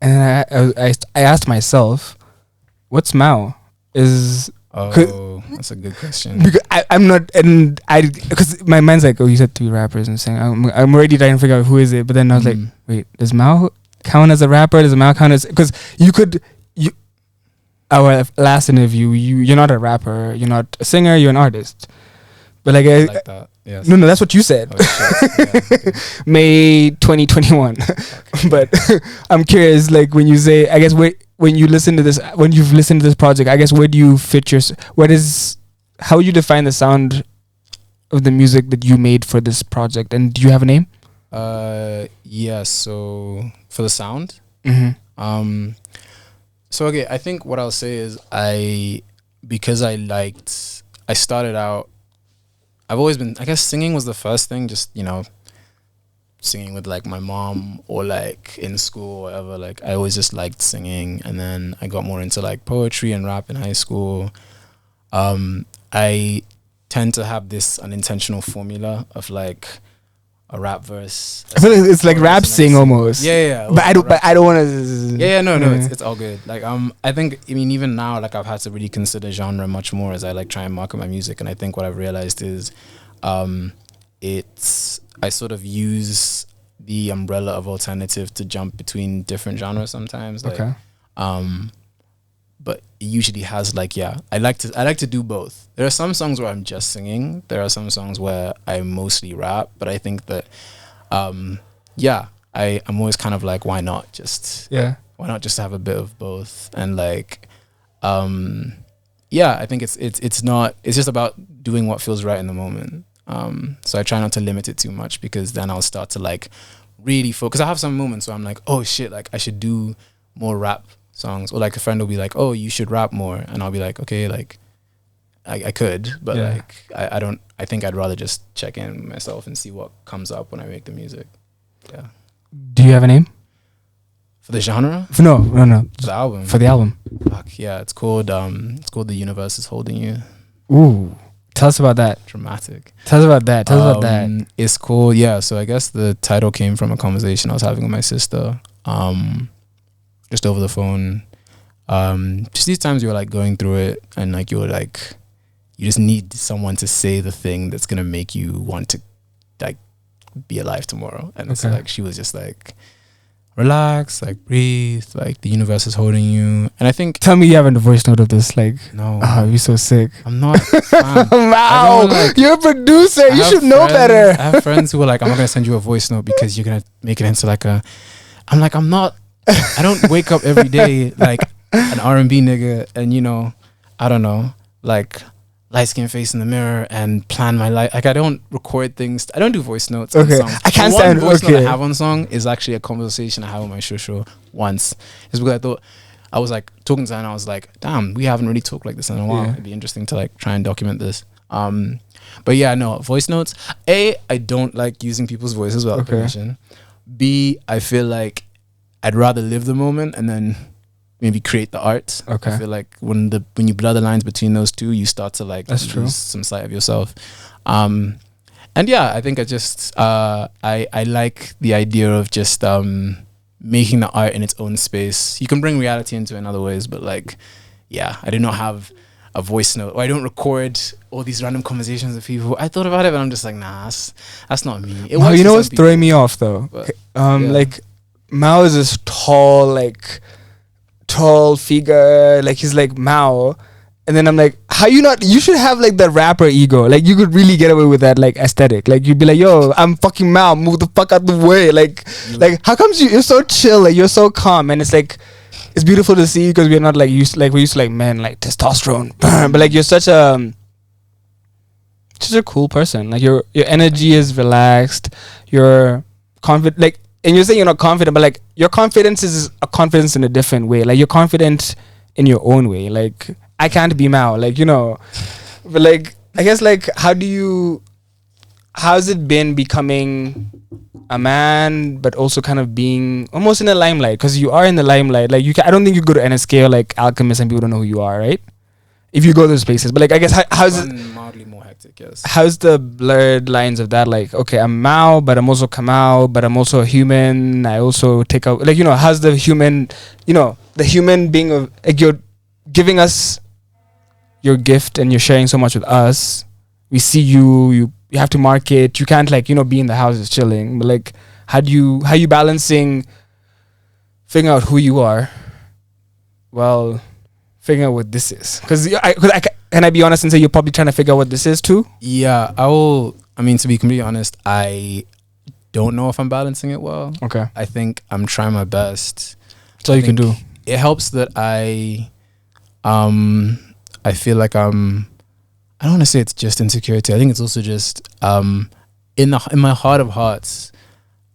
and I asked myself, what's Mao? That's a good question. Because I'm not, and because my mind's like, oh, you said 3 rappers, and saying I'm already trying to figure out who is it, but then I was like, wait, does Mao count as a rapper? Does Mao count as, because our last interview, you're not a rapper, you're not a singer, you're an artist, but like I like that. Yes. No, that's what you said. Okay. May 2021. Okay. But I'm curious, like when you say, I guess when you've listened to this project, I guess where do you fit how would you define the sound of the music that you made for this project? And do you have a name? Yeah, so for the sound? So okay, I think what I'll say is I started out. I've always been, I guess singing was the first thing, just, you know, singing with like my mom or like in school or whatever. Like I always just liked singing, and then I got more into like poetry and rap in high school. I tend to have this unintentional formula of like a rap verse. I feel like it's like rap sing almost. Yeah. But I don't want to. No, it's all good. Like I think, I mean, even now, like I've had to really consider genre much more as I like try and market my music. And I think what I've realized is, I sort of use the umbrella of alternative to jump between different genres sometimes. Like, Okay. But it usually has like, I like to do both. There are some songs where I'm just singing. There are some songs where I mostly rap. But I think that, I'm always kind of like, why not just have a bit of both? And like, I think it's just about doing what feels right in the moment. So I try not to limit it too much, because then I'll start to like really focus. I have some moments where I'm like, oh shit, like I should do more rap songs, or like a friend will be like, oh, you should rap more, and I'll be like, okay, like I could, but like I don't. I think I'd rather just check in myself and see what comes up when I make the music. Yeah. Do you have a name for the genre? No. For the album. For the album. Fuck yeah! It's called The Universe Is Holding You. Ooh, tell us about that. Dramatic. Tell us about that. It's called So I guess the title came from a conversation I was having with my sister. Just over the phone. Just these times you're like going through it, and like you're like, you just need someone to say the thing that's gonna make you want to like be alive tomorrow. And so like she was just like, relax, like breathe, like the universe is holding you. And I think, tell me you haven't a voice note of this. Like, no, you're so sick. I'm not. Wow, you're a producer. You should know better. I have friends who are like, I'm not gonna send you a voice note because you're gonna make it into like a. I'm like, I'm not. I don't wake up every day like an R&B nigga and, you know, I don't know, like light skin face in the mirror and plan my life. Like I don't record things. I don't do voice notes on songs. I can't stand. One voice note I have on song is actually a conversation I had with my shosho once. It's because I thought, I was like talking to her and I was like, damn, we haven't really talked like this in a while. It'd be interesting to like try and document this. But yeah, no, voice notes. A, I don't like using people's voices without permission. B, I feel like I'd rather live the moment and then maybe create the art. I feel like when you blur the lines between those two, you start to like lose some sight of yourself. And I think I just I like the idea of just making the art in its own space. You can bring reality into it in other ways, but like I do not have a voice note, or I don't record all these random conversations with people. I thought about it, but I'm just like, nah, that's not me. You know what's throwing me off though? Like Mao is this tall figure, like he's like Mao, and then I'm like, how you should have like the rapper ego, like you could really get away with that like aesthetic, like you'd be like, yo, I'm fucking Mao, move the fuck out the way, like how comes you're so chill, like you're so calm, and it's like, it's beautiful to see, because we're not like used to like men like testosterone, but like you're such a cool person, like your energy is relaxed, you're confident, like. And you're saying you're not confident, but like your confidence is a confidence in a different way. Like you're confident in your own way. Like I can't be Mao, like, you know. But like I guess like how's it been becoming a man, but also kind of being almost in the limelight? Because you are in the limelight. Like I don't think you go to NSK or like Alchemist and people don't know who you are, right? If you go to those places, but like I guess how's it mildly more hectic? Yes. How's the blurred lines of that? Like, okay, I'm Mao, but I'm also Kamau, but I'm also a human. I also take out, like, you know, how's the human, you know, the human being of like you're giving us your gift and you're sharing so much with us. We see you have to market. You can't like, you know, be in the house just chilling. But like, how you balancing figuring out who you are? Well. Figuring out what this is, because can I be honest and say you're probably trying to figure out what this is too? Yeah, I will. I mean, to be completely honest, I don't know if I'm balancing it well. Okay, I think I'm trying my best. That's all you can do. It helps that I feel like I don't want to say it's just insecurity. I think it's also just in my heart of hearts,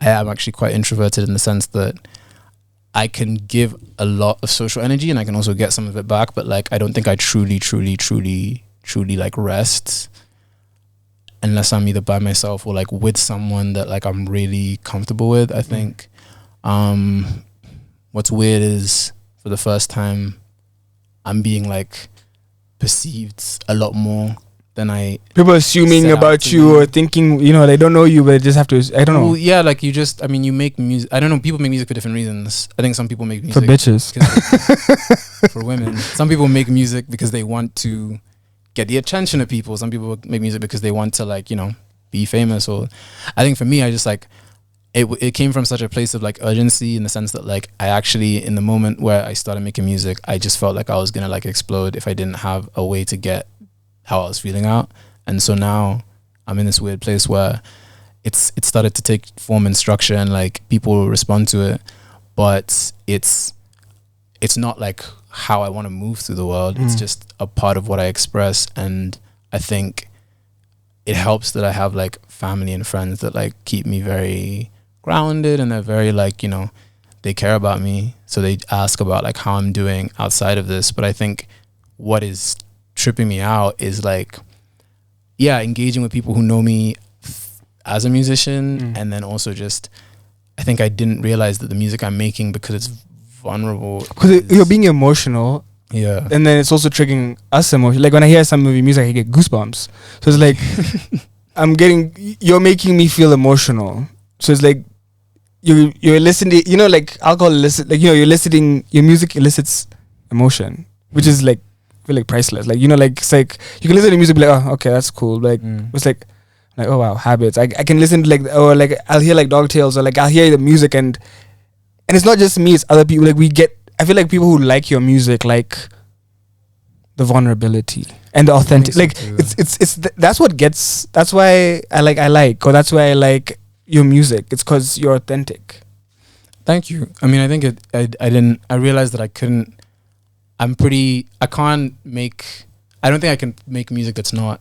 I am actually quite introverted in the sense that I can give a lot of social energy and I can also get some of it back, but like I don't think I truly like rest unless I'm either by myself or like with someone that like I'm really comfortable with. I think what's weird is for the first time I'm being like perceived a lot more than I people assuming set out about to you be. or thinking, you know, they don't know you, but they just have to, I don't know. Well, yeah, like you just, I mean, you make music. I don't know. People make music for different reasons. I think some people make music For bitches. for women. Some people make music because they want to get the attention of people. Some people make music because they want to, like, you know, be famous. Or I think for me, I just like it came from such a place of like urgency in the sense that like I actually, in the moment where I started making music, I just felt like I was gonna like explode if I didn't have a way to get how I was feeling out. And so now I'm in this weird place where it started to take form and structure and like people respond to it, but it's not like how I want to move through the world. It's just a part of what I express. And I think it helps that I have like family and friends that like keep me very grounded, and they're very like, you know, they care about me. So they ask about like how I'm doing outside of this. But I think what is tripping me out is like, yeah, engaging with people who know me as a musician, and then also just, I think I didn't realize that the music I'm making, because it's vulnerable, Because you're being emotional, yeah, and then it's also triggering us emotion. Like when I hear some of your music, I get goosebumps. So it's like you're making me feel emotional. So it's like you're listening. You know, like alcohol elicits, like, you know, you're eliciting, your music elicits emotion, which is like, I feel like priceless. Like, you know, like it's like you can listen to music, be like, oh, okay, that's cool. Like it's like oh wow, habits. I can listen to like, or like I'll hear like dog tales, or like I'll hear the music, and it's not just me, it's other people. Like I feel like people who like your music like the vulnerability and the authentic. So like too. That's what gets. That's why I like, or that's why I like your music. It's because you're authentic. Thank you. I mean, I think I realized that I couldn't. I don't think I can make music that's not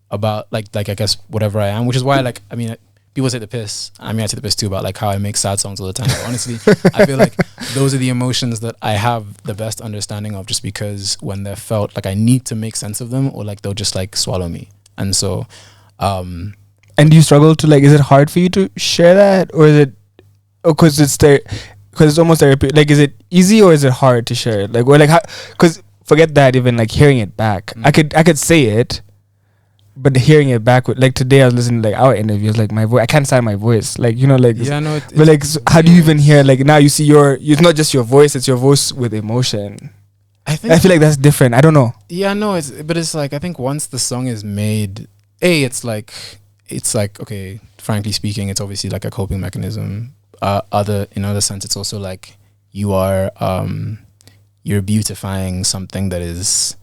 about like I guess whatever I am, which is why like, I mean, people take the piss. I mean, I take the piss too about like how I make sad songs all the time. But honestly, I feel like those are the emotions that I have the best understanding of, just because when they're felt, like I need to make sense of them, or like they'll just like swallow me. And so, And do you struggle to like? Is it hard for you to share that, or is it? Because it's almost therapy. Like, is it easy or is it hard to share it? Like, or like how? Because forget that. Even like hearing it back, I could say it, but hearing it back, like today I was listening to like our interviews, like my voice, I can't sound my voice, like, you know, like, yeah, no, but like, so how do you even hear, like, now you see it's not just your voice, it's your voice with emotion. I feel like that's different. I don't know. Yeah, no, it's like, I think once the song is made, it's like, okay, frankly speaking, it's obviously like a coping mechanism. In other sense, it's also like you're beautifying something that is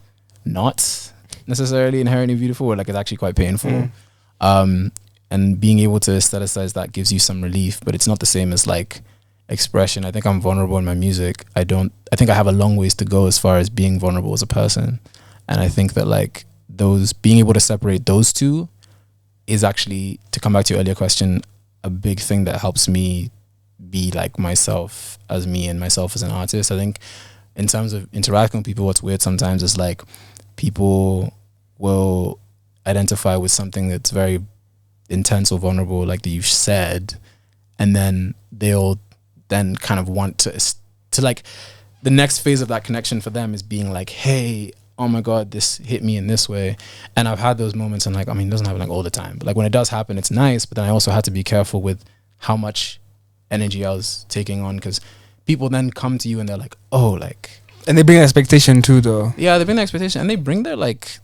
not necessarily inherently beautiful, or like it's actually quite painful. And being able to aestheticize that gives you some relief, but it's not the same as like expression. I think I'm vulnerable in my music. I think I have a long ways to go as far as being vulnerable as a person. And I think that like being able to separate those two is actually, to come back to your earlier question, a big thing that helps me be like myself as me and myself as an artist. I think in terms of interacting with people, what's weird sometimes is like people will identify with something that's very intense or vulnerable, like that you've said, and then they'll then kind of want to like, the next phase of that connection for them is being like, hey, oh my God, this hit me in this way. And I've had those moments, and like, I mean, it doesn't happen like all the time, but like when it does happen, it's nice. But then I also had to be careful with how much energy I was taking on, because people then come to you and they're like, oh, like, and they bring expectation too, though. Yeah, they bring the expectation, and they bring their like,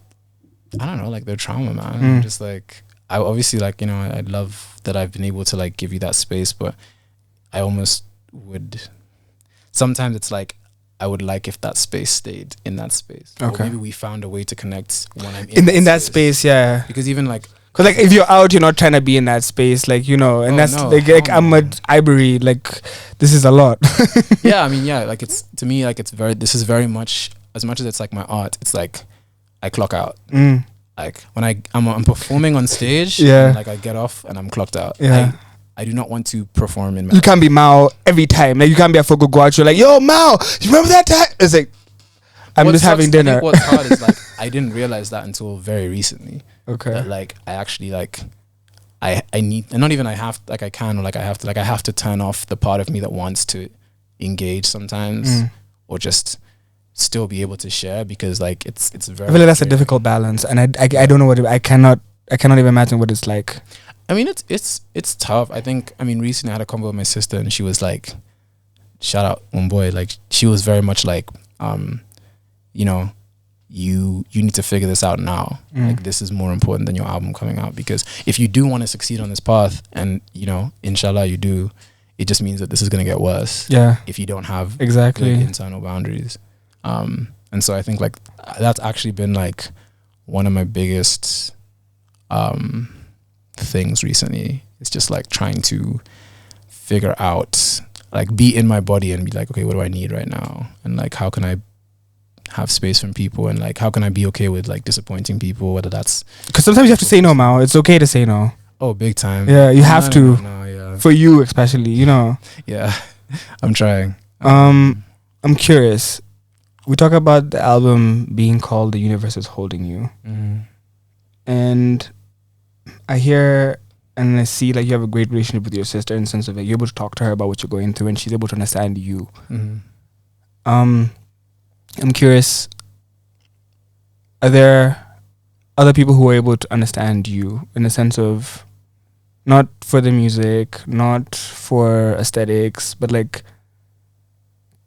I don't know, like their trauma, man. Just like, I obviously, like, you know, I love that I've been able to like give you that space, but I almost would, sometimes it's like, I would like if that space stayed in that space. Okay. Or maybe we found a way to connect when I'm in that space, yeah. Because even like, because like if you're out, you're not trying to be in that space, like, you know, and that's like I'm a Ivory, like this is a lot. Yeah, I mean, yeah, like it's, to me, like this is very much, as much as it's like my art, it's like I clock out. Like when I'm performing on stage, yeah, and like I get off and I'm clocked out. Yeah. I do not want to perform in my. You can't be Mao every time. Like you can't be a Fogo Guacho. Like, yo, Mao, you remember that time? It's like, I'm What just having sucks, I dinner. think what's hard is like I didn't realize that until very recently. Okay. That like I actually like I need, and not even I have, like I can, or like I have to turn off the part of me that wants to engage sometimes, or just still be able to share, because like it's very. I feel like that's a difficult balance, and I don't know what I cannot even imagine what it's like. I mean, it's tough. I think, I mean, recently I had a convo with my sister, and she was like, shout out one boy, like she was very much like, you know, you need to figure this out now. Like this is more important than your album coming out, because if you do want to succeed on this path, and you know, inshallah you do, it just means that this is going to get worse. Yeah. If you don't have exactly good internal boundaries. And so I think like that's actually been like one of my biggest things recently. It's just like trying to figure out, like be in my body and be like, okay, what do I need right now? And like, how can I have space from people? And like, how can I be okay with like disappointing people? Whether that's, because sometimes you have to say no, Mao. It's okay to say no. oh, big time. Yeah, you have to. No, yeah. For you especially, you know. Yeah, I'm trying. I'm curious. We talk about the album being called "The Universe Is Holding You," and I hear and I see like you have a great relationship with your sister, in the sense of like you're able to talk to her about what you're going through, and she's able to understand you. I'm curious. Are there other people who are able to understand you, in the sense of not for the music, not for aesthetics, but like,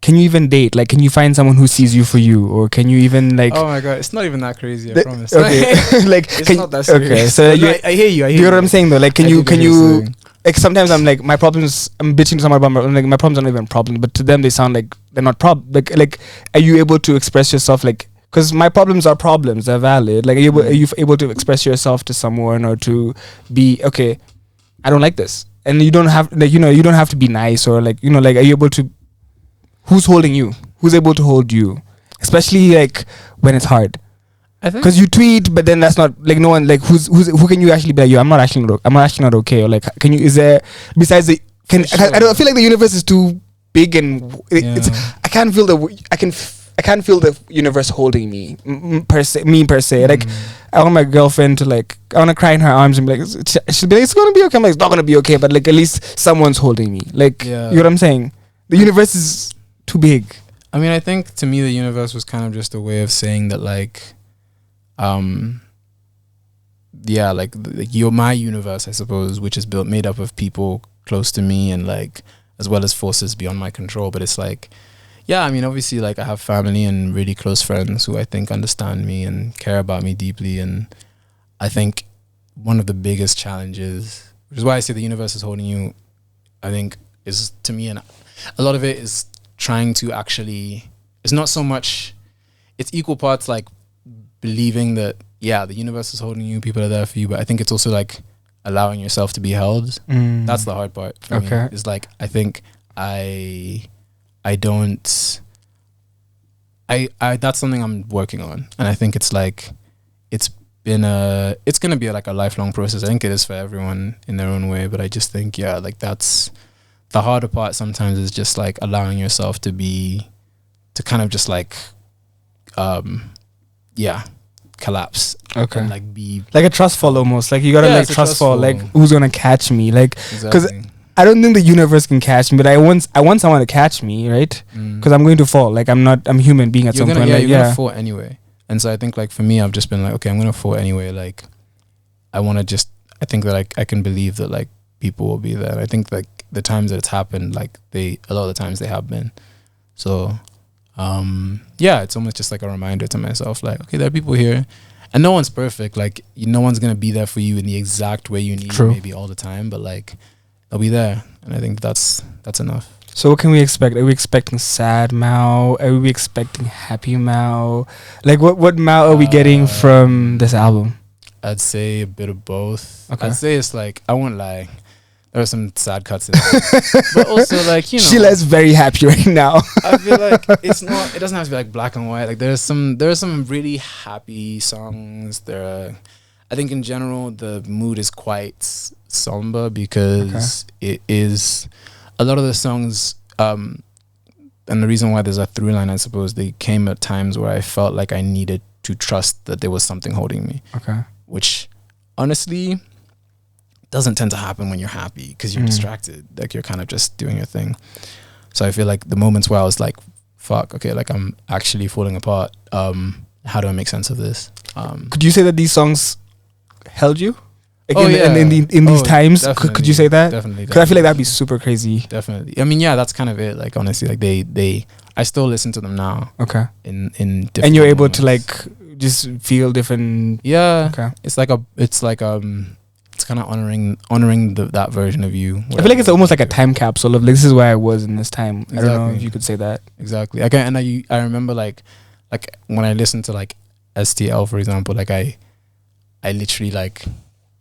can you even date? Like, can you find someone who sees you for you, or can you even like? Oh my god, it's not even that crazy. I promise. Okay, like it's not that serious. Okay, so I hear you. You know what I'm saying though? Like, can you like sometimes I'm like, my problems, I'm bitching to someone about like my problems are not even problems, but to them they sound like they're not like are you able to express yourself? Like, because my problems are problems, they're valid. Like, are you able to express yourself to someone, or to be okay? I don't like this, and you don't have like, you know, you don't have to be nice, or like, you know, like, are you able to? Who's holding you? Who's able to hold you? Especially like when it's hard. I think because you tweet, but then that's not like no one like who can you actually be like, yo, I'm actually not okay, or like, can you, is there besides the I feel like the universe is too big, and it's I can't feel the universe holding me per se. Like, I want my girlfriend to like, I want to cry in her arms and be like, she'll be like, it's gonna be okay. I'm like, it's not gonna be okay, but like at least someone's holding me. Like, you know what I'm saying? The universe is too big. I mean, I think to me the universe was kind of just a way of saying that like, like you're my universe, I suppose, which is made up of people close to me, and like as well as forces beyond my control. But it's like, yeah, I mean, obviously, like I have family and really close friends who I think understand me and care about me deeply. And I think one of the biggest challenges, which is why I say the universe is holding you, I think is, to me, and a lot of it is trying to actually, it's not so much, it's equal parts like believing that, yeah, the universe is holding you, people are there for you, but I think it's also like allowing yourself to be held. That's the hard part for me. It's like, I think that's something I'm working on, and I think it's like it's gonna be like a lifelong process. I think it is for everyone in their own way, but I just think, yeah, like that's the harder part sometimes, is just like allowing yourself to kind of just like collapse. Okay. And like be like a trust fall almost. Like you gotta like trust fall. Like, who's gonna catch me? Like, because I don't think the universe can catch me, but I want someone to catch me, right? Because I'm going to fall. Like, I'm human being at some point. Yeah, you're gonna fall anyway. And so I think like for me, I've just been like, okay, I'm gonna fall anyway. Like, I think that I can believe that like people will be there. And I think like the times that it's happened, like a lot of the times they have been. So it's almost just like a reminder to myself, like, okay, there are people here, and no one's perfect. Like, no one's gonna be there for you in the exact way you need, maybe all the time, but like they'll be there, and I think that's enough. So what can we expect? Are we expecting sad Mao? Are we expecting happy Mao? Like, what Mao are we getting from this album? I'd say a bit of both. Okay. I'd say it's like, I won't lie, there are some sad cuts in there. But also, like, you know, Sheila's very happy right now. I feel like it doesn't have to be like black and white. Like, there are some really happy songs. I'd I think in general the mood is quite somber because it is a lot of the songs. And the reason why there's a through line, I suppose, they came at times where I felt like I needed to trust that there was something holding me. Okay. Which honestly doesn't tend to happen when you're happy because you're distracted. Like you're kind of just doing your thing. So I feel like the moments where I was like, fuck, okay, like I'm actually falling apart. How do I make sense of this? Could you say that these songs held you? Like Oh, yeah. in these times, definitely, could you say that? Definitely. Because I feel like that'd be super crazy. Definitely. I mean, yeah, that's kind of it. Like honestly, like they I still listen to them now. Okay. In different And you're able moments. to like just feel different. Yeah. Okay. It's kind of honoring that version of you. I feel like it's almost like a time capsule of like, this is where I was in this time. I don't know Exactly. if you could say that. Exactly. Okay. And I remember like when I listened to like STL, for example, like I literally like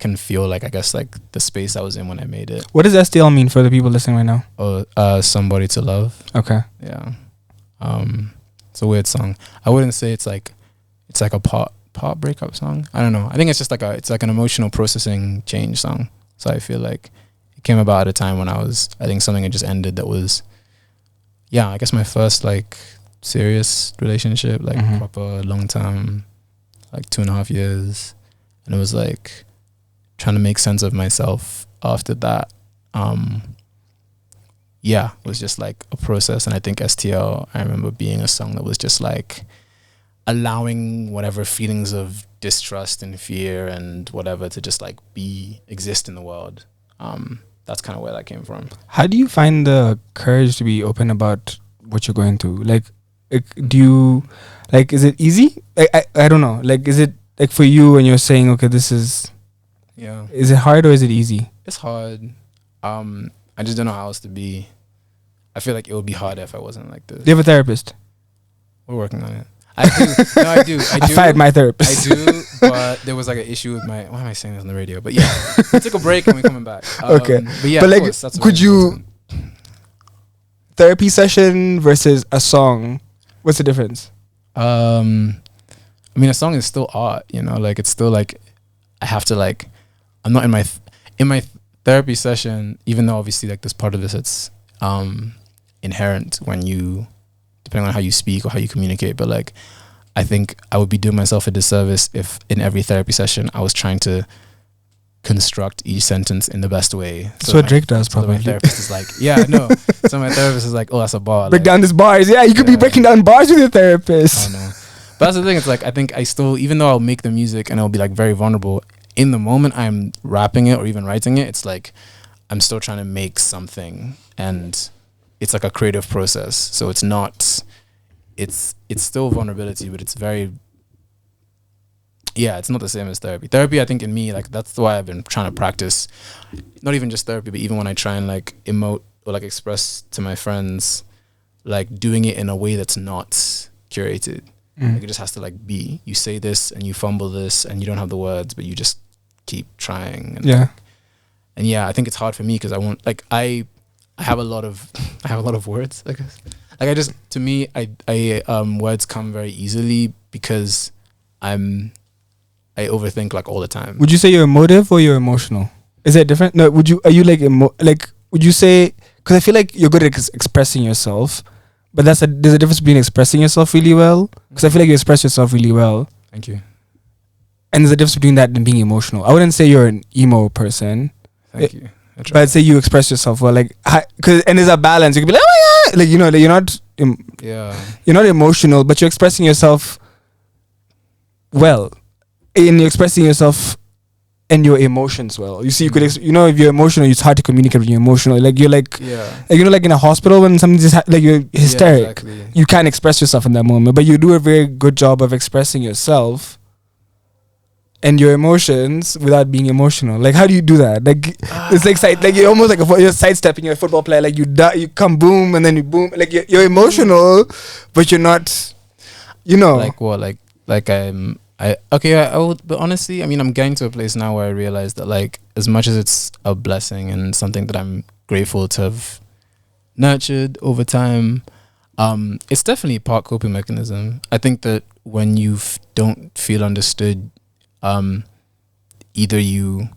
can feel like, I guess, like the space I was in when I made it. What does STL mean for the people listening right now? Or somebody to love. Okay. Yeah. It's a weird song. I wouldn't say it's like a pop breakup song. I don't know. I think it's just like it's like an emotional processing change song. So I feel like it came about at a time when I think something had just ended that was, yeah, I guess my first like serious relationship, like proper long term, like 2.5 years. And it was like trying to make sense of myself after that. Yeah, it was just like a process. And I think STL, I remember being a song that was just like allowing whatever feelings of distrust and fear and whatever to just like exist in the world. That's kind of where that came from. How do you find the courage to be open about what you're going through? Like do you, like, is it easy? I don't know. Like, is it like for you when you're saying, okay, this is, Yeah, is it hard or is it easy? it's hard. I just don't know how else to be. I feel like it would be harder if I wasn't like this. Do you have a therapist? We're working on it. I do. No, I do. I fired my therapist. I do, but there was like an issue with my. Why am I saying this on the radio? But yeah, we took a break and we're coming back. Okay. But yeah, But of like, course, that's could really you- important. Therapy session versus a song. What's the difference? I mean, a song is still art, you know. Like it's still like I have to like. I'm not in my therapy session, even though obviously like this part of this it's inherent when you, depending on how you speak or how you communicate. But like, I think I would be doing myself a disservice if in every therapy session I was trying to construct each sentence in the best way. That's what Drake does, So my probably. therapist is like, yeah, no. So my therapist is like, oh, that's a bar. Break like, down these bars. Yeah, you could be Yeah. breaking down bars with your I therapist. don't know. But that's the thing. It's like I think I still, even though I'll make the music and I'll be like very vulnerable, in the moment I'm rapping it or even writing it, it's like I'm still trying to make something, and it's like a creative process. So it's not, it's still vulnerability, but it's very, yeah, it's not the same as therapy. Therapy, I think in me, like that's why I've been trying to practice, not even just therapy, but even when I try and like emote or like express to my friends, like doing it in a way that's not curated. Like it just has to like be. You say this and you fumble this and you don't have the words, but you just keep trying. And Yeah. and yeah, I think it's hard for me because I want like I have a lot of words. I guess like I just to me I words come very easily because I overthink like all the time. Would you say you're emotive or you're emotional? Is that different? No. Are you like would you say? Because I feel like you're good at expressing yourself, but there's a difference between expressing yourself really well. Because I feel like you express yourself really well, Thank you. and there's a difference between that and being emotional. I wouldn't say you're an emo person, Thank you. I try. but I'd say you express yourself well. Like, and there's a balance. You could be like, oh yeah, like you know, like Yeah. you're not emotional, but you're expressing yourself well, and you're expressing yourself and your emotions well. You see, you could, if you're emotional, it's hard to communicate when you're emotional. Like you're like, Yeah. like in a hospital when something just like you're hysteric, Yeah, exactly. you can't express yourself in that moment, but you do a very good job of expressing yourself and your emotions without being emotional. Like, how do you do that? Like, it's like you're almost like you're sidestepping a football player. Like you come boom and then you boom. Like you're emotional, but you're not. Like what? Like I would, but honestly, I mean, I'm getting to a place now where I realize that like as much as it's a blessing and something that I'm grateful to have nurtured over time, it's definitely part coping mechanism. I think that when you don't feel understood, either you,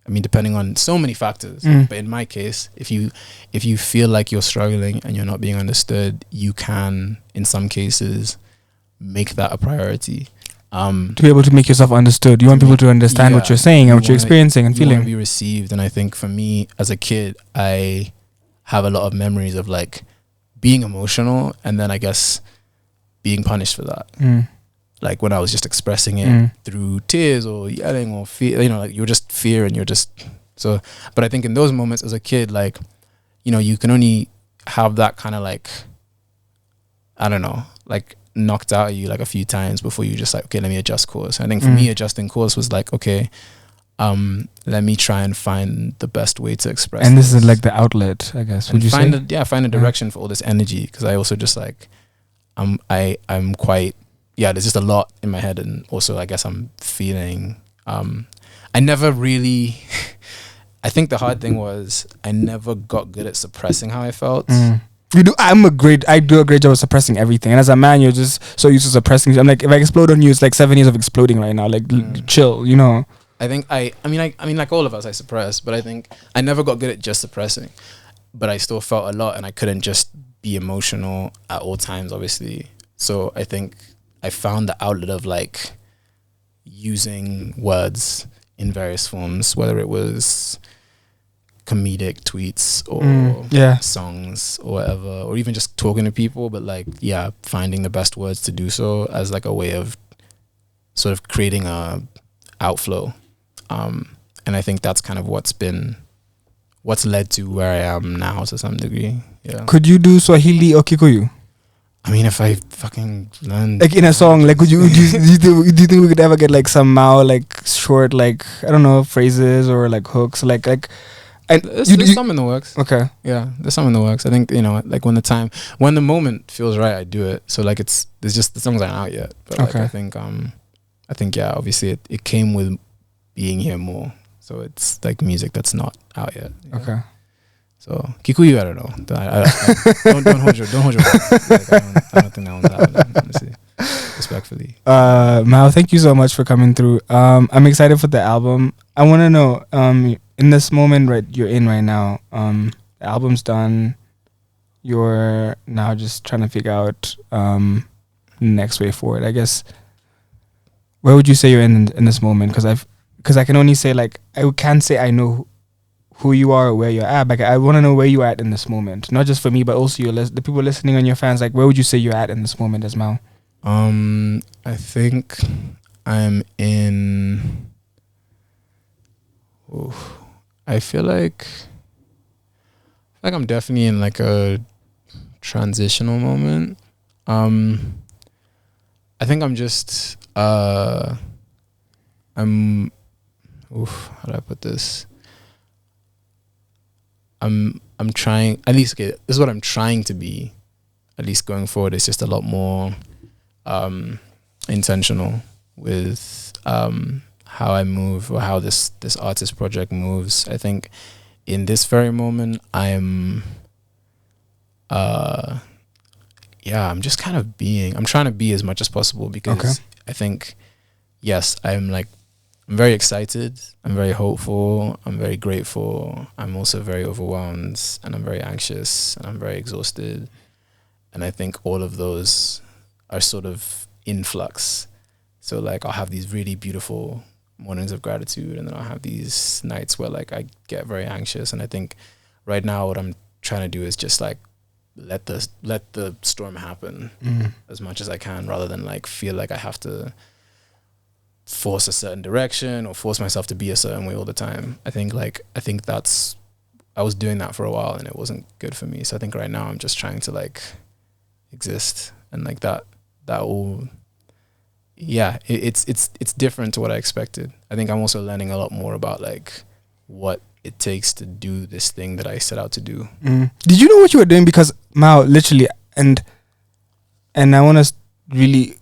I mean, depending on so many factors, but in my case, if you feel like you're struggling and you're not being understood, you can, in some cases, make that a priority. To be able to make yourself understood. You want people to understand what you're saying and what you're experiencing and feeling. You want to be received. And I think for me, as a kid, I have a lot of memories of like being emotional and then I guess being punished for that. Like when I was just expressing it through tears or yelling or fear, you know, like you're just fear and you're just so. But I think in those moments as a kid, like, you know, you can only have that kind of like, I don't know, like knocked out at you like a few times before you just like, okay, let me adjust course. I think for me, adjusting course was like, okay, let me try and find the best way to express. And this is like the outlet, I guess. Would you say? Find a direction for all this energy, because I also just like, I'm quite, there's just a lot in my head, and also I guess I'm feeling. I never really. I think the hard thing was I never got good at suppressing how I felt. You do. I do a great job of suppressing everything. And as a man, you're just so used to suppressing. I'm like, if I explode on you, it's like 7 years of exploding right now. Like, chill, you know. I think I mean, like all of us, I suppress, but I think I never got good at just suppressing. But I still felt a lot, and I couldn't just be emotional at all times, obviously. So I think I found the outlet of like using words in various forms, whether it was comedic tweets or songs or whatever, or even just talking to people, but like finding the best words to do so as like a way of sort of creating a outflow, and I think that's kind of what's led to where I am now to some degree. Could you do Swahili or Kikuyu? I mean, if I fucking learned like in a song, like would you do you think we could ever get like somehow like short, like I don't know, phrases or like hooks, like and there's some in the works. Okay. Yeah, there's some in the works. I think, you know, like when the moment feels right, I do it. So like there's just the songs aren't out yet. But like, I think obviously it came with being here more. So it's like music that's not out yet. Okay. So Kikuyu, I don't know. Don't hold your breath. Like, I don't think that one's happening, honestly. Respectfully. Mal, thank you so much for coming through. I'm excited for the album. I want to know, in this moment you're in right now, the album's done. You're now just trying to figure out next way forward. I guess, where would you say you're in this moment? Because I can only say, like, I can't say I know who you are or where you're at. Like, I want to know where you're at in this moment, not just for me, but also the people listening and your fans. Like, where would you say you're at in this moment as Mal? I think I'm in. I feel like I'm definitely in like a transitional moment. I think I'm just how do I put this? I'm trying, at least, okay, this is what I'm trying to be, at least going forward. It's just a lot more intentional with how I move, or how this artist project moves. I think in this very moment I'm just kind of I'm trying to be as much as possible, because I think, yes, I'm very excited, I'm very hopeful, I'm very grateful, I'm also very overwhelmed, and I'm very anxious, and I'm very exhausted. And I think all of those are sort of in flux. So like I'll have these really beautiful mornings of gratitude, and then I'll have these nights where like I get very anxious. And I think right now what I'm trying to do is just like let the storm happen as much as I can, rather than like feel like I have to force a certain direction or force myself to be a certain way all the time. I think I was doing that for a while, and it wasn't good for me. So I think right now I'm just trying to like exist, and like that all, it's different to what I expected. I think I'm also learning a lot more about like what it takes to do this thing that I set out to do. Did you know what you were doing? Because Mao, literally, and I want to really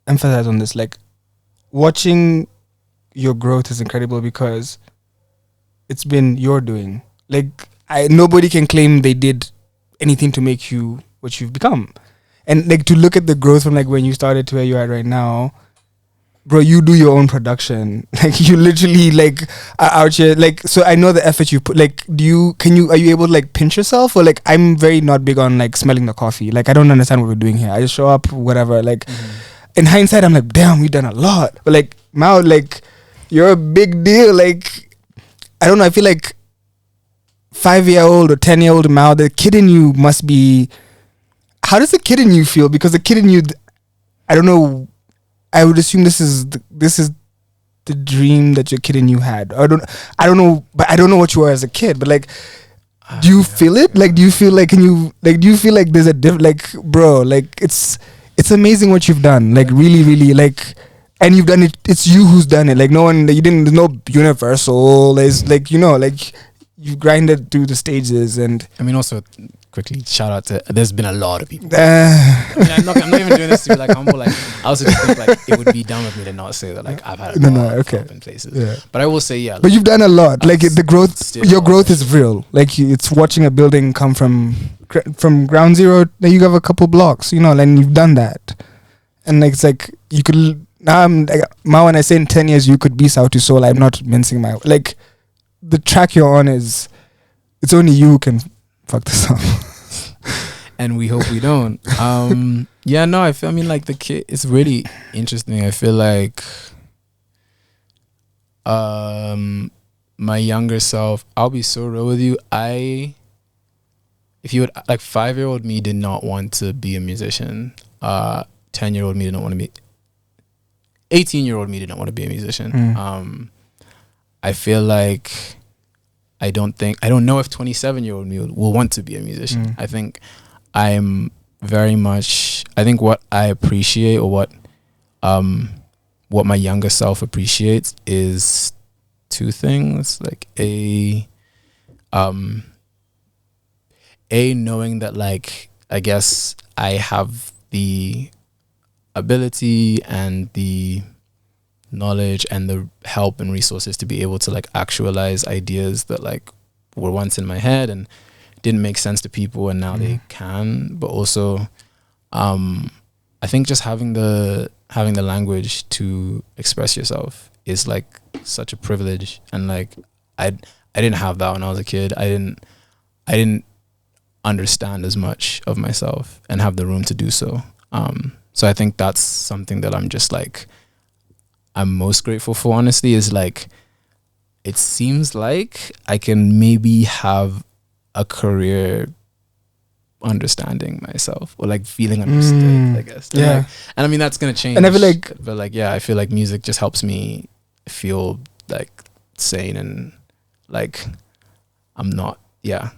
emphasize on this, like, watching your growth is incredible, because it's been your doing. Like, nobody can claim they did anything to make you what you've become. And like to look at the growth from like when you started to where you're at right now, bro, you do your own production. Like you literally like are out here. Like, so I know the effort you put. Like, are you able to like pinch yourself? Or like, I'm very not big on like smelling the coffee. Like, I don't understand what we're doing here. I just show up, whatever. Like, in hindsight, I'm like, damn, we've done a lot. But like, Mao, like, you're a big deal. Like, I don't know. I feel like 5-year-old or 10-year-old Mao, the kid in you must be. How does the kid in you feel? Because the kid in you, I don't know. I would assume this is the dream that your kid in you had. I don't know, but I don't know what you were as a kid. But like, do you feel it? Like, do you feel like do you feel like there's a like, bro? Like, it's amazing what you've done. Like, really, really, like, and you've done it. It's you who's done it. Like, no one. You didn't. There's no universal. There's like, like you grinded through the stages. And I mean, also quickly shout out to. There's been a lot of people. I mean, I'm not even doing this to be like humble. Like, I also just think like it would be dumb of me to not say that like I've had a lot of help in places. Yeah. But I will say, yeah. But you've done a lot. Like the growth, your growth is real. Like it's watching a building come from ground zero. Then you have a couple blocks, and you've done that. And like it's like you could now. Now when I say in 10 years you could be South to Soul, I'm not mincing my like. The track you're on it's only you who can fuck this up. And we hope we don't. Yeah, no, I mean, like the kid, it's really interesting. I feel like my younger self, I'll be so real with you. If you would, like 5-year-old me did not want to be a musician. 10-year-old me did not want to be, 18-year-old me did not want to be a musician. I feel like I don't know if 27-year-old me will want to be a musician. I think I'm very much, I think what I appreciate or what my younger self appreciates is two things. Like knowing that like, I guess I have the ability and the knowledge and the help and resources to be able to like actualize ideas that like were once in my head and didn't make sense to people and now they can. But also I think just having the language to express yourself is like such a privilege. And like I didn't have that when I was a kid. I didn't understand as much of myself and have the room to do so. So I think that's something that I'm just like I'm most grateful for, honestly, is like it seems like I can maybe have a career understanding myself or like feeling understood, I guess. Yeah. Like, and I mean that's gonna change. And I feel like, but like yeah, I feel like music just helps me feel like sane and like I'm not. I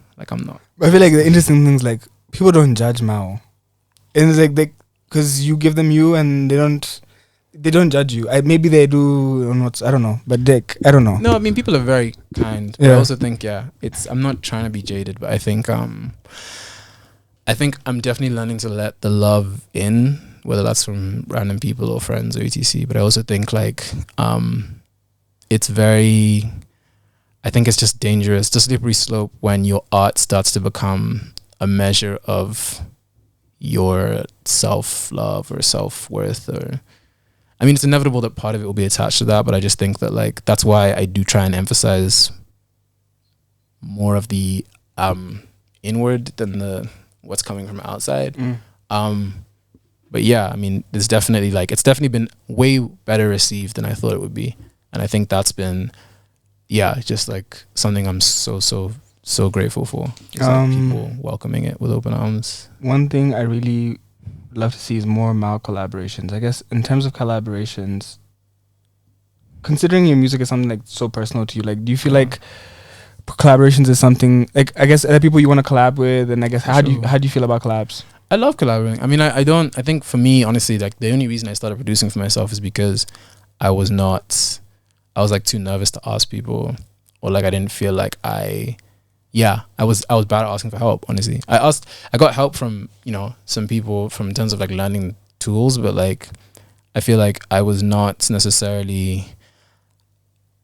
feel like the interesting things like people don't judge Mao, and it's like because you give them you and they don't judge you. Maybe they do. I don't know, but Dick, I don't know. No, I mean people are very kind. But I also think I'm not trying to be jaded, but I think I'm definitely learning to let the love in, whether that's from random people or friends or etc. But I also think like it's very. I think it's just dangerous, it's a slippery slope when your art starts to become a measure of your self-love or self-worth. Or, I mean, it's inevitable that part of it will be attached to that, but I just think that like that's why I do try and emphasize more of the inward than the what's coming from outside. But yeah, I mean, there's definitely like it's definitely been way better received than I thought it would be, and I think that's been. Yeah, just like something I'm so grateful for. Just like people welcoming it with open arms. One thing I really love to see is more Mao collaborations. I guess in terms of collaborations, considering your music is something like so personal to you, like do you feel like collaborations is something like I guess other people you want to collab with, and I guess how do you feel about collabs? I love collaborating. I mean, I think for me, honestly, like the only reason I started producing for myself is because I was like too nervous to ask people, or like I didn't feel like I was bad at asking for help, honestly. I got help from, some people in terms of like learning tools, but like I feel like I was not necessarily,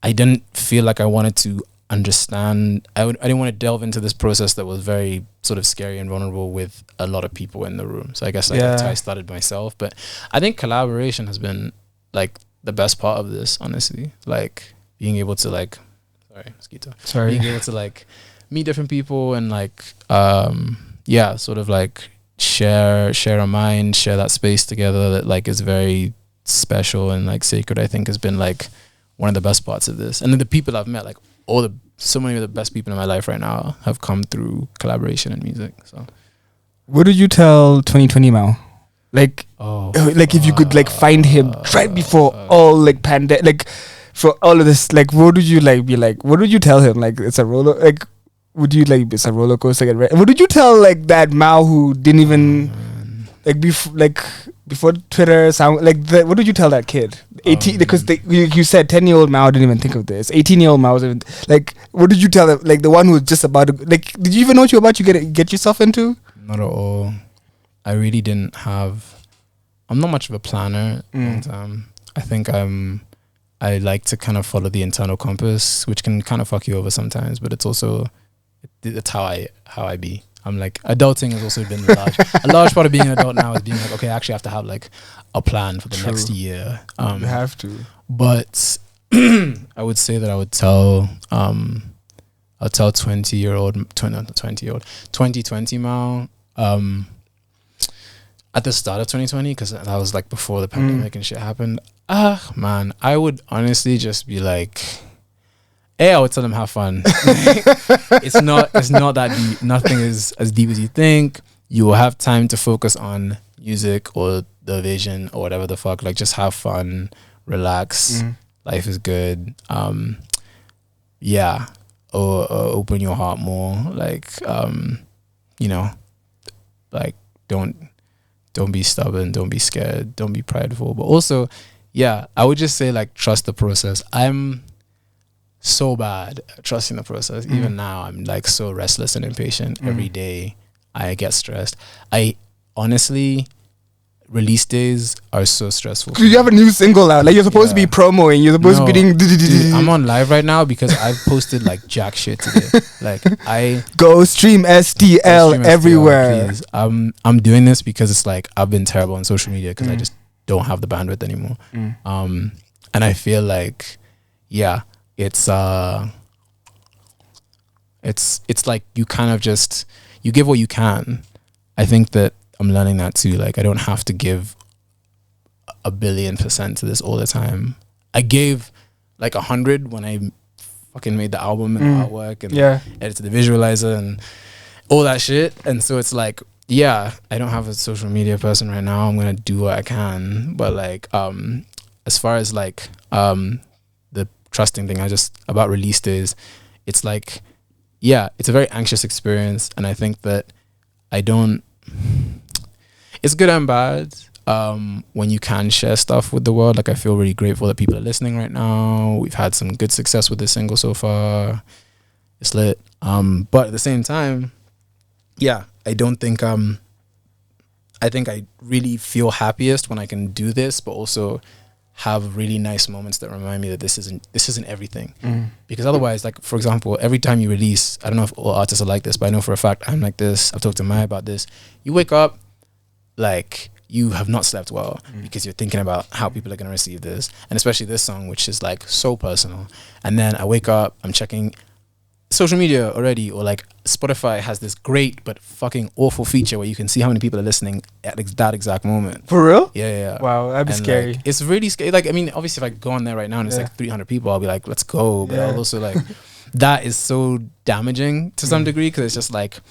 I didn't feel like I wanted to understand. I didn't want to delve into this process that was very sort of scary and vulnerable with a lot of people in the room. So I guess that's how I started myself. But I think collaboration has been like the best part of this, honestly. Like being able to like, sorry, mosquito. Sorry. Being able to like meet different people and like, sort of like share a mind, share that space together that like is very special and like sacred. I think has been like one of the best parts of this. And then the people I've met, like so many of the best people in my life right now have come through collaboration and music. So What did you tell 2020 Mao? Like, like if you could like find him right before all like pandemic, like for all of this, like what would you like be like? What would you tell him? Like it's a roller, like would you like it's a roller coaster? What did you tell like that Mao who didn't even like before Twitter sound like what did you tell that kid? 18 because you said 10-year-old Mao didn't even think of this. 18-year-old Mao was even, like what did you tell him? Like the one who was just about to like did you even know what you were about to get yourself into? Not at all. I really didn't have. I'm not much of a planner, and I think I like to kind of follow the internal compass, which can kind of fuck you over sometimes. But it's also that's how I be. I'm like adulting has also been a large part of being an adult now is being like, okay, I actually have to have like a plan for the next year. You have to. But I would say that I would tell 2020 Mao at the start of 2020, because that was like before the pandemic and shit happened. Man, I would honestly just be like, I would tell them have fun. It's not that deep. Nothing is as deep as you think. You will have time to focus on music or the vision or whatever the fuck. Like just have fun, relax. Life is good. Or open your heart more. Like like don't be stubborn, don't be scared, don't be prideful. But also, I would just say like trust the process. I'm so bad at trusting the process. Even now, I'm like so restless and impatient. Every day I get stressed. I honestly, release days are so stressful. You have a new single out. Like you're supposed to be promoing. You're supposed to be doing. Dude, I'm on live right now because I've posted like jack shit today. Like I go stream STL everywhere. Please. I'm doing this because it's like I've been terrible on social media because I just don't have the bandwidth anymore. And I feel like it's like you kind of just you give what you can. I think that I'm learning that too. Like I don't have to give 1,000,000,000% to this all the time. I gave like 100 when I fucking made the album and the artwork and edited the visualizer and all that shit. And so it's like, I don't have a social media person right now. I'm gonna do what I can. But like as far as like the trusting thing, about release days, it's like it's a very anxious experience, and I think that it's good and bad when you can share stuff with the world. Like I feel really grateful that people are listening right now. We've had some good success with this single so far. It's lit. But at the same time, I don't think I think I really feel happiest when I can do this, but also have really nice moments that remind me that this isn't everything. Because otherwise, like for example, every time you release, I don't know if all artists are like this, but I know for a fact I'm like this. I've talked to Maya about this. You wake up like you have not slept well because you're thinking about how people are going to receive this, and especially this song, which is like so personal. And then I wake up, I'm checking social media already, or like Spotify has this great but fucking awful feature where you can see how many people are listening at that exact moment. For real? Yeah. Wow, that'd be scary. Like, it's really scary. Like, I mean, obviously, if I go on there right now and it's like 300 people, I'll be like, let's go. But I'll also like, that is so damaging to some degree because it's just like,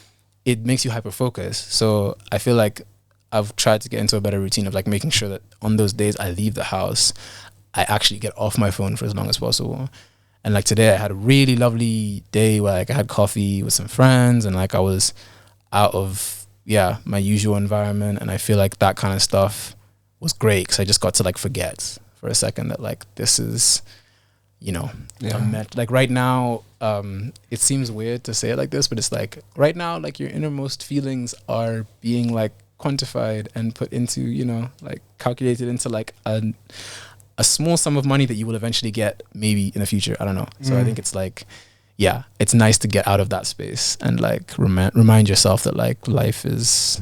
it makes you hyper focus. So I feel like I've tried to get into a better routine of like making sure that on those days I leave the house, I actually get off my phone for as long as possible. And like today I had a really lovely day where like I had coffee with some friends and like I was out of my usual environment, and I feel like that kind of stuff was great because I just got to like forget for a second that like this is, like right now, it seems weird to say it like this, but it's like right now like your innermost feelings are being like quantified and put into, like calculated into like a small sum of money that you will eventually get maybe in the future. I don't know. So I think it's like, it's nice to get out of that space and like remind yourself that like life is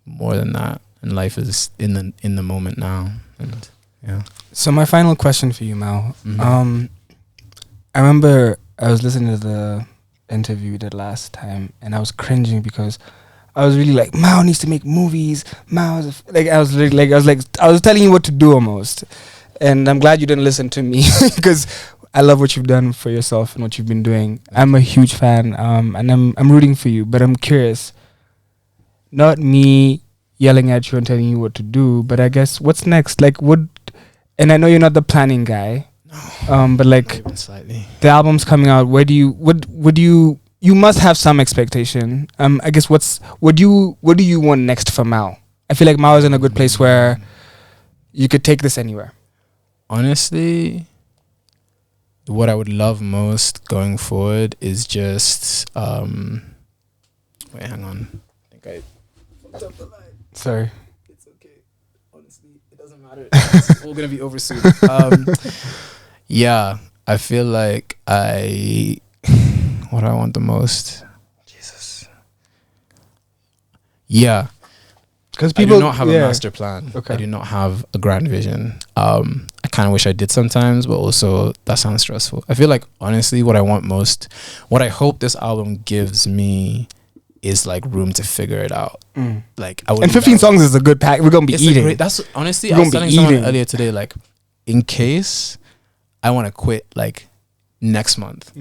more than that, and life is in the moment now. And Yeah. So my final question for you, Mal. Mhm. I remember I was listening to the interview we did last time, and I was cringing because I was really like, Mao needs to make movies. I was telling you what to do almost. And I'm glad you didn't listen to me because I love what you've done for yourself and what you've been doing. I'm a huge fan, and I'm rooting for you. But I'm curious, not me yelling at you and telling you what to do, but I guess what's next? Like, and I know you're not the planning guy, but like Even slightly. the album's coming out. Where do you must have some expectation. I guess what do you want next for Mao? I feel like Mao is in a good place where you could take this anywhere. Honestly, what I would love most going forward is just wait, hang on. I think I fucked up the line. Sorry. It's okay. Honestly, it doesn't matter. It's all gonna be over soon. Yeah, I feel like what do I want the most? Jesus. Yeah. Because I people do not have a master plan. Okay. I do not have a grand vision. I kind of wish I did sometimes, but also that sounds stressful. I feel like honestly, what I want most, what I hope this album gives me, is like room to figure it out. Like I would. And 15 songs is a good pack. We're gonna be eating. That's honestly. We're I was gonna be telling someone eating. earlier today, like, in case I want to quit like next month.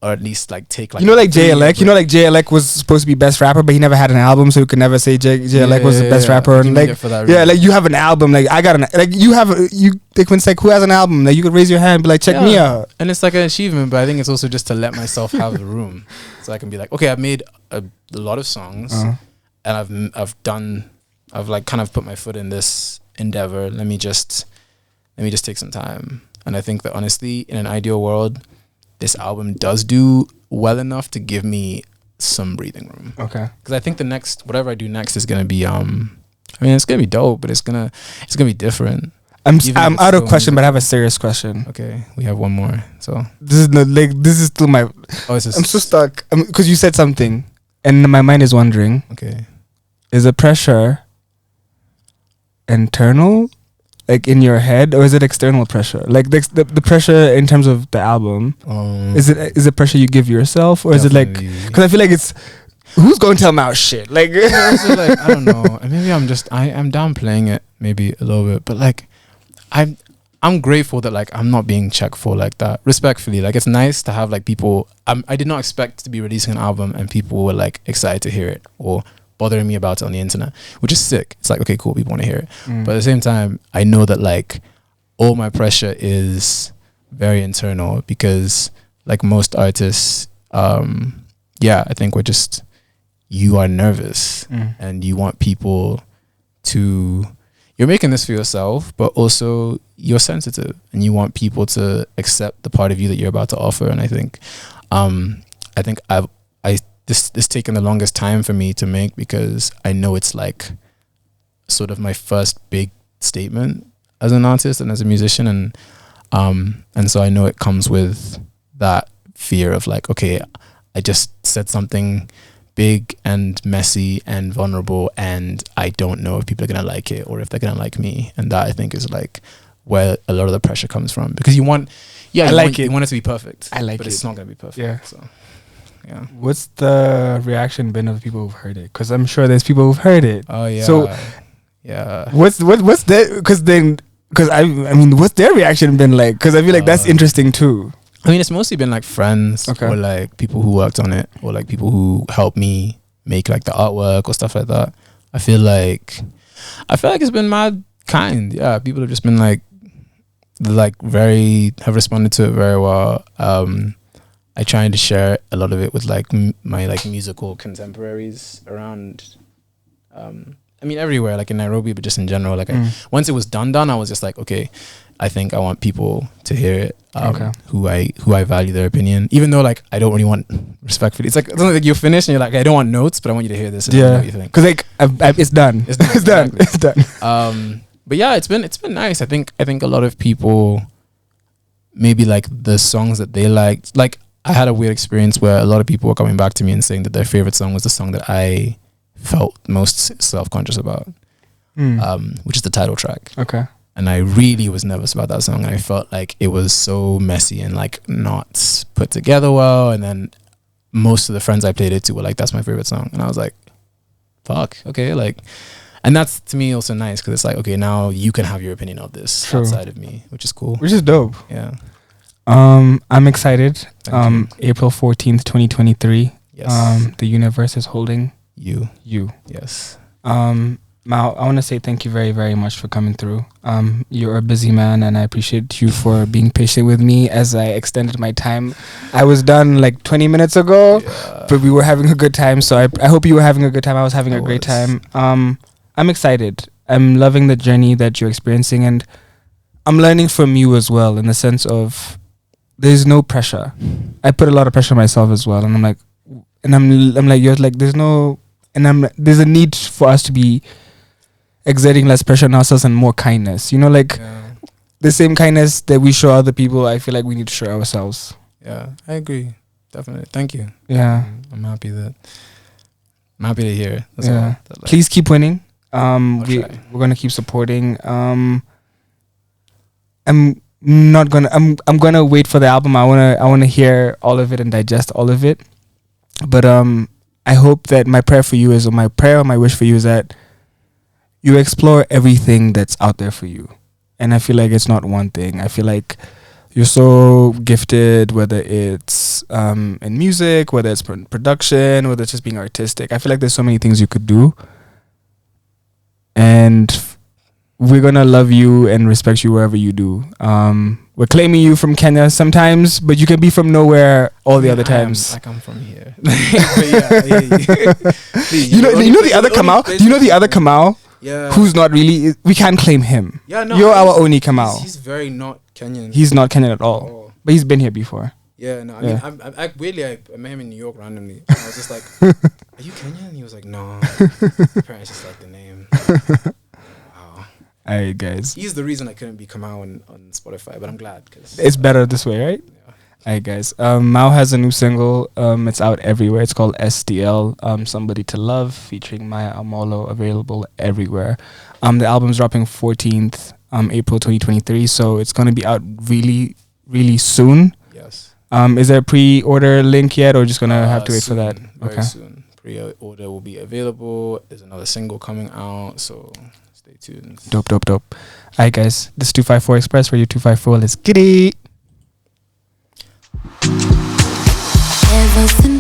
Or at least like take like, you know, like 3 year JLek. You know, break. like JLek was supposed to be best rapper, but he never had an album, so you could never say JLek was the best rapper. You And need like, it for that yeah, reason. like you have an album. Like I got you have like when it's like who has an album? Like you could raise your hand, and be like, check me out. And it's like an achievement, but I think it's also just to let myself have the room, so I can be like, okay, I've made a lot of songs, and I've like kind of put my foot in this endeavor. Let me just take some time. And I think that honestly, in an ideal world, this album does do well enough to give me some breathing room. Okay. Because I think whatever I do next is gonna be I mean, it's gonna be dope, but it's gonna be different. I'm Even if it's out of still question, music. but I have a serious question. Okay, we have one more. So This is still my. it's just, I'm so stuck because you said something, and my mind is wondering: okay. is the pressure internal, like in your head, or is it external pressure? Like the pressure in terms of the album, is it pressure you give yourself, or is it like? Because I feel like it's who's going to tell Mao shit? Like, Also, like, I don't know. And maybe I'm downplaying it maybe a little bit, but like I'm grateful that like I'm not being checked for like that. Respectfully, like it's nice to have like people. I did not expect to be releasing an album and people were like excited to hear it or bothering me about it on the internet, which is sick. It's like, okay, cool, people want to hear it. But at the same time, I know that like all my pressure is very internal because like most artists, I think you are nervous and you want people to, you're making this for yourself, but also you're sensitive and you want people to accept the part of you that you're about to offer. And I think this is taking the longest time for me to make because I know it's like sort of my first big statement as an artist and as a musician. And so I know it comes with that fear of like, okay, I just said something big and messy and vulnerable and I don't know if people are going to like it or if they're going to like me. And that I think is like where a lot of the pressure comes from because you want it to be perfect. But it's not going to be perfect. Yeah. So, yeah. What's the reaction been of the people who've heard it? Because I'm sure there's people who've heard it. Oh yeah. So yeah. what's their? Because I mean, what's their reaction been like? Because I feel like that's interesting too. I mean, it's mostly been like friends or like people who worked on it or like people who helped me make like the artwork or stuff like that. I feel like it's been mad kind. Yeah, people have just been like have responded to it very well. I tried to share a lot of it with like my like musical contemporaries around. I mean, everywhere, like in Nairobi, but just in general. Like once it was done, I was just like, okay, I think I want people to hear it. Who I value their opinion, even though like I don't really want respectfully. It's like something like you're finished and you're like, I don't want notes, but I want you to hear this. And know what you think. Because like it's done. It's done. It's done. But yeah, it's been nice. I think a lot of people maybe like the songs that they liked. Like I had a weird experience where a lot of people were coming back to me and saying that their favorite song was the song that I felt most self-conscious about, which is the title track. Okay. And I really was nervous about that song. And I felt like it was so messy and like not put together well. And then most of the friends I played it to were like, that's my favorite song. And I was like, fuck, okay. Like, and that's to me also nice because it's like, okay, now you can have your opinion of this outside of me, which is cool. Which is dope. Yeah. I'm excited. Thank you. April 14th, 2023. Yes. The universe is holding You. Yes. Mao, I want to say thank you very, very much for coming through. You're a busy man, and I appreciate you for being patient with me as I extended my time. I was done like 20 minutes ago, but we were having a good time. So I hope you were having a good time. I was having a great time. I'm excited. I'm loving the journey that you're experiencing, and I'm learning from you as well in the sense of there's no pressure. I put a lot of pressure on myself as well, and I'm like, you're like, there's a need for us to be exerting less pressure on ourselves and more kindness. You know, like the same kindness that we show other people, I feel like we need to show ourselves. Yeah, I agree. Definitely. Thank you. Yeah. I'm happy to hear it. That's Yeah. all. That, like, Please keep winning. try. We're gonna keep supporting. I'm gonna wait for the album. I wanna hear all of it and digest all of it. But I hope that my wish for you is that you explore everything that's out there for you. And I feel like it's not one thing. I feel like you're so gifted, whether it's in music, whether it's production, whether it's just being artistic. I feel like there's so many things you could do. And we're going to love you and respect you wherever you do. We're claiming you from Kenya sometimes, but you can be from nowhere all the other times. I come from here. But yeah, I hear you. Please, you know the other Kamau? Do you know the other Kamau? Yeah. Who's not really, we can't claim him. Yeah, no. You're our only Kamau. He's very not Kenyan. He's not Kenyan at all. But he's been here before. Yeah, no. I Yeah. mean, I met him in New York randomly. And I was just like, "Are you Kenyan?" And he was like, "No." Apparently, just like the name. Wow. Alright, guys. He's the reason I couldn't be Kamau on Spotify, but I'm glad because It's better this way, right? Yeah. Alright, guys. Mao has a new single. It's out everywhere. It's called SDL. Somebody to Love, featuring Maya Amolo. Available everywhere. The album's dropping 14th April 2023. So it's gonna be out really, really soon. Yes. Is there a pre-order link yet, or just gonna have to wait for soon, that? Very soon. Pre-order will be available. There's another single coming out, so stay tuned. Dope. Alright, guys. This is 254 Express, Radio 254. Let's get it. Ever since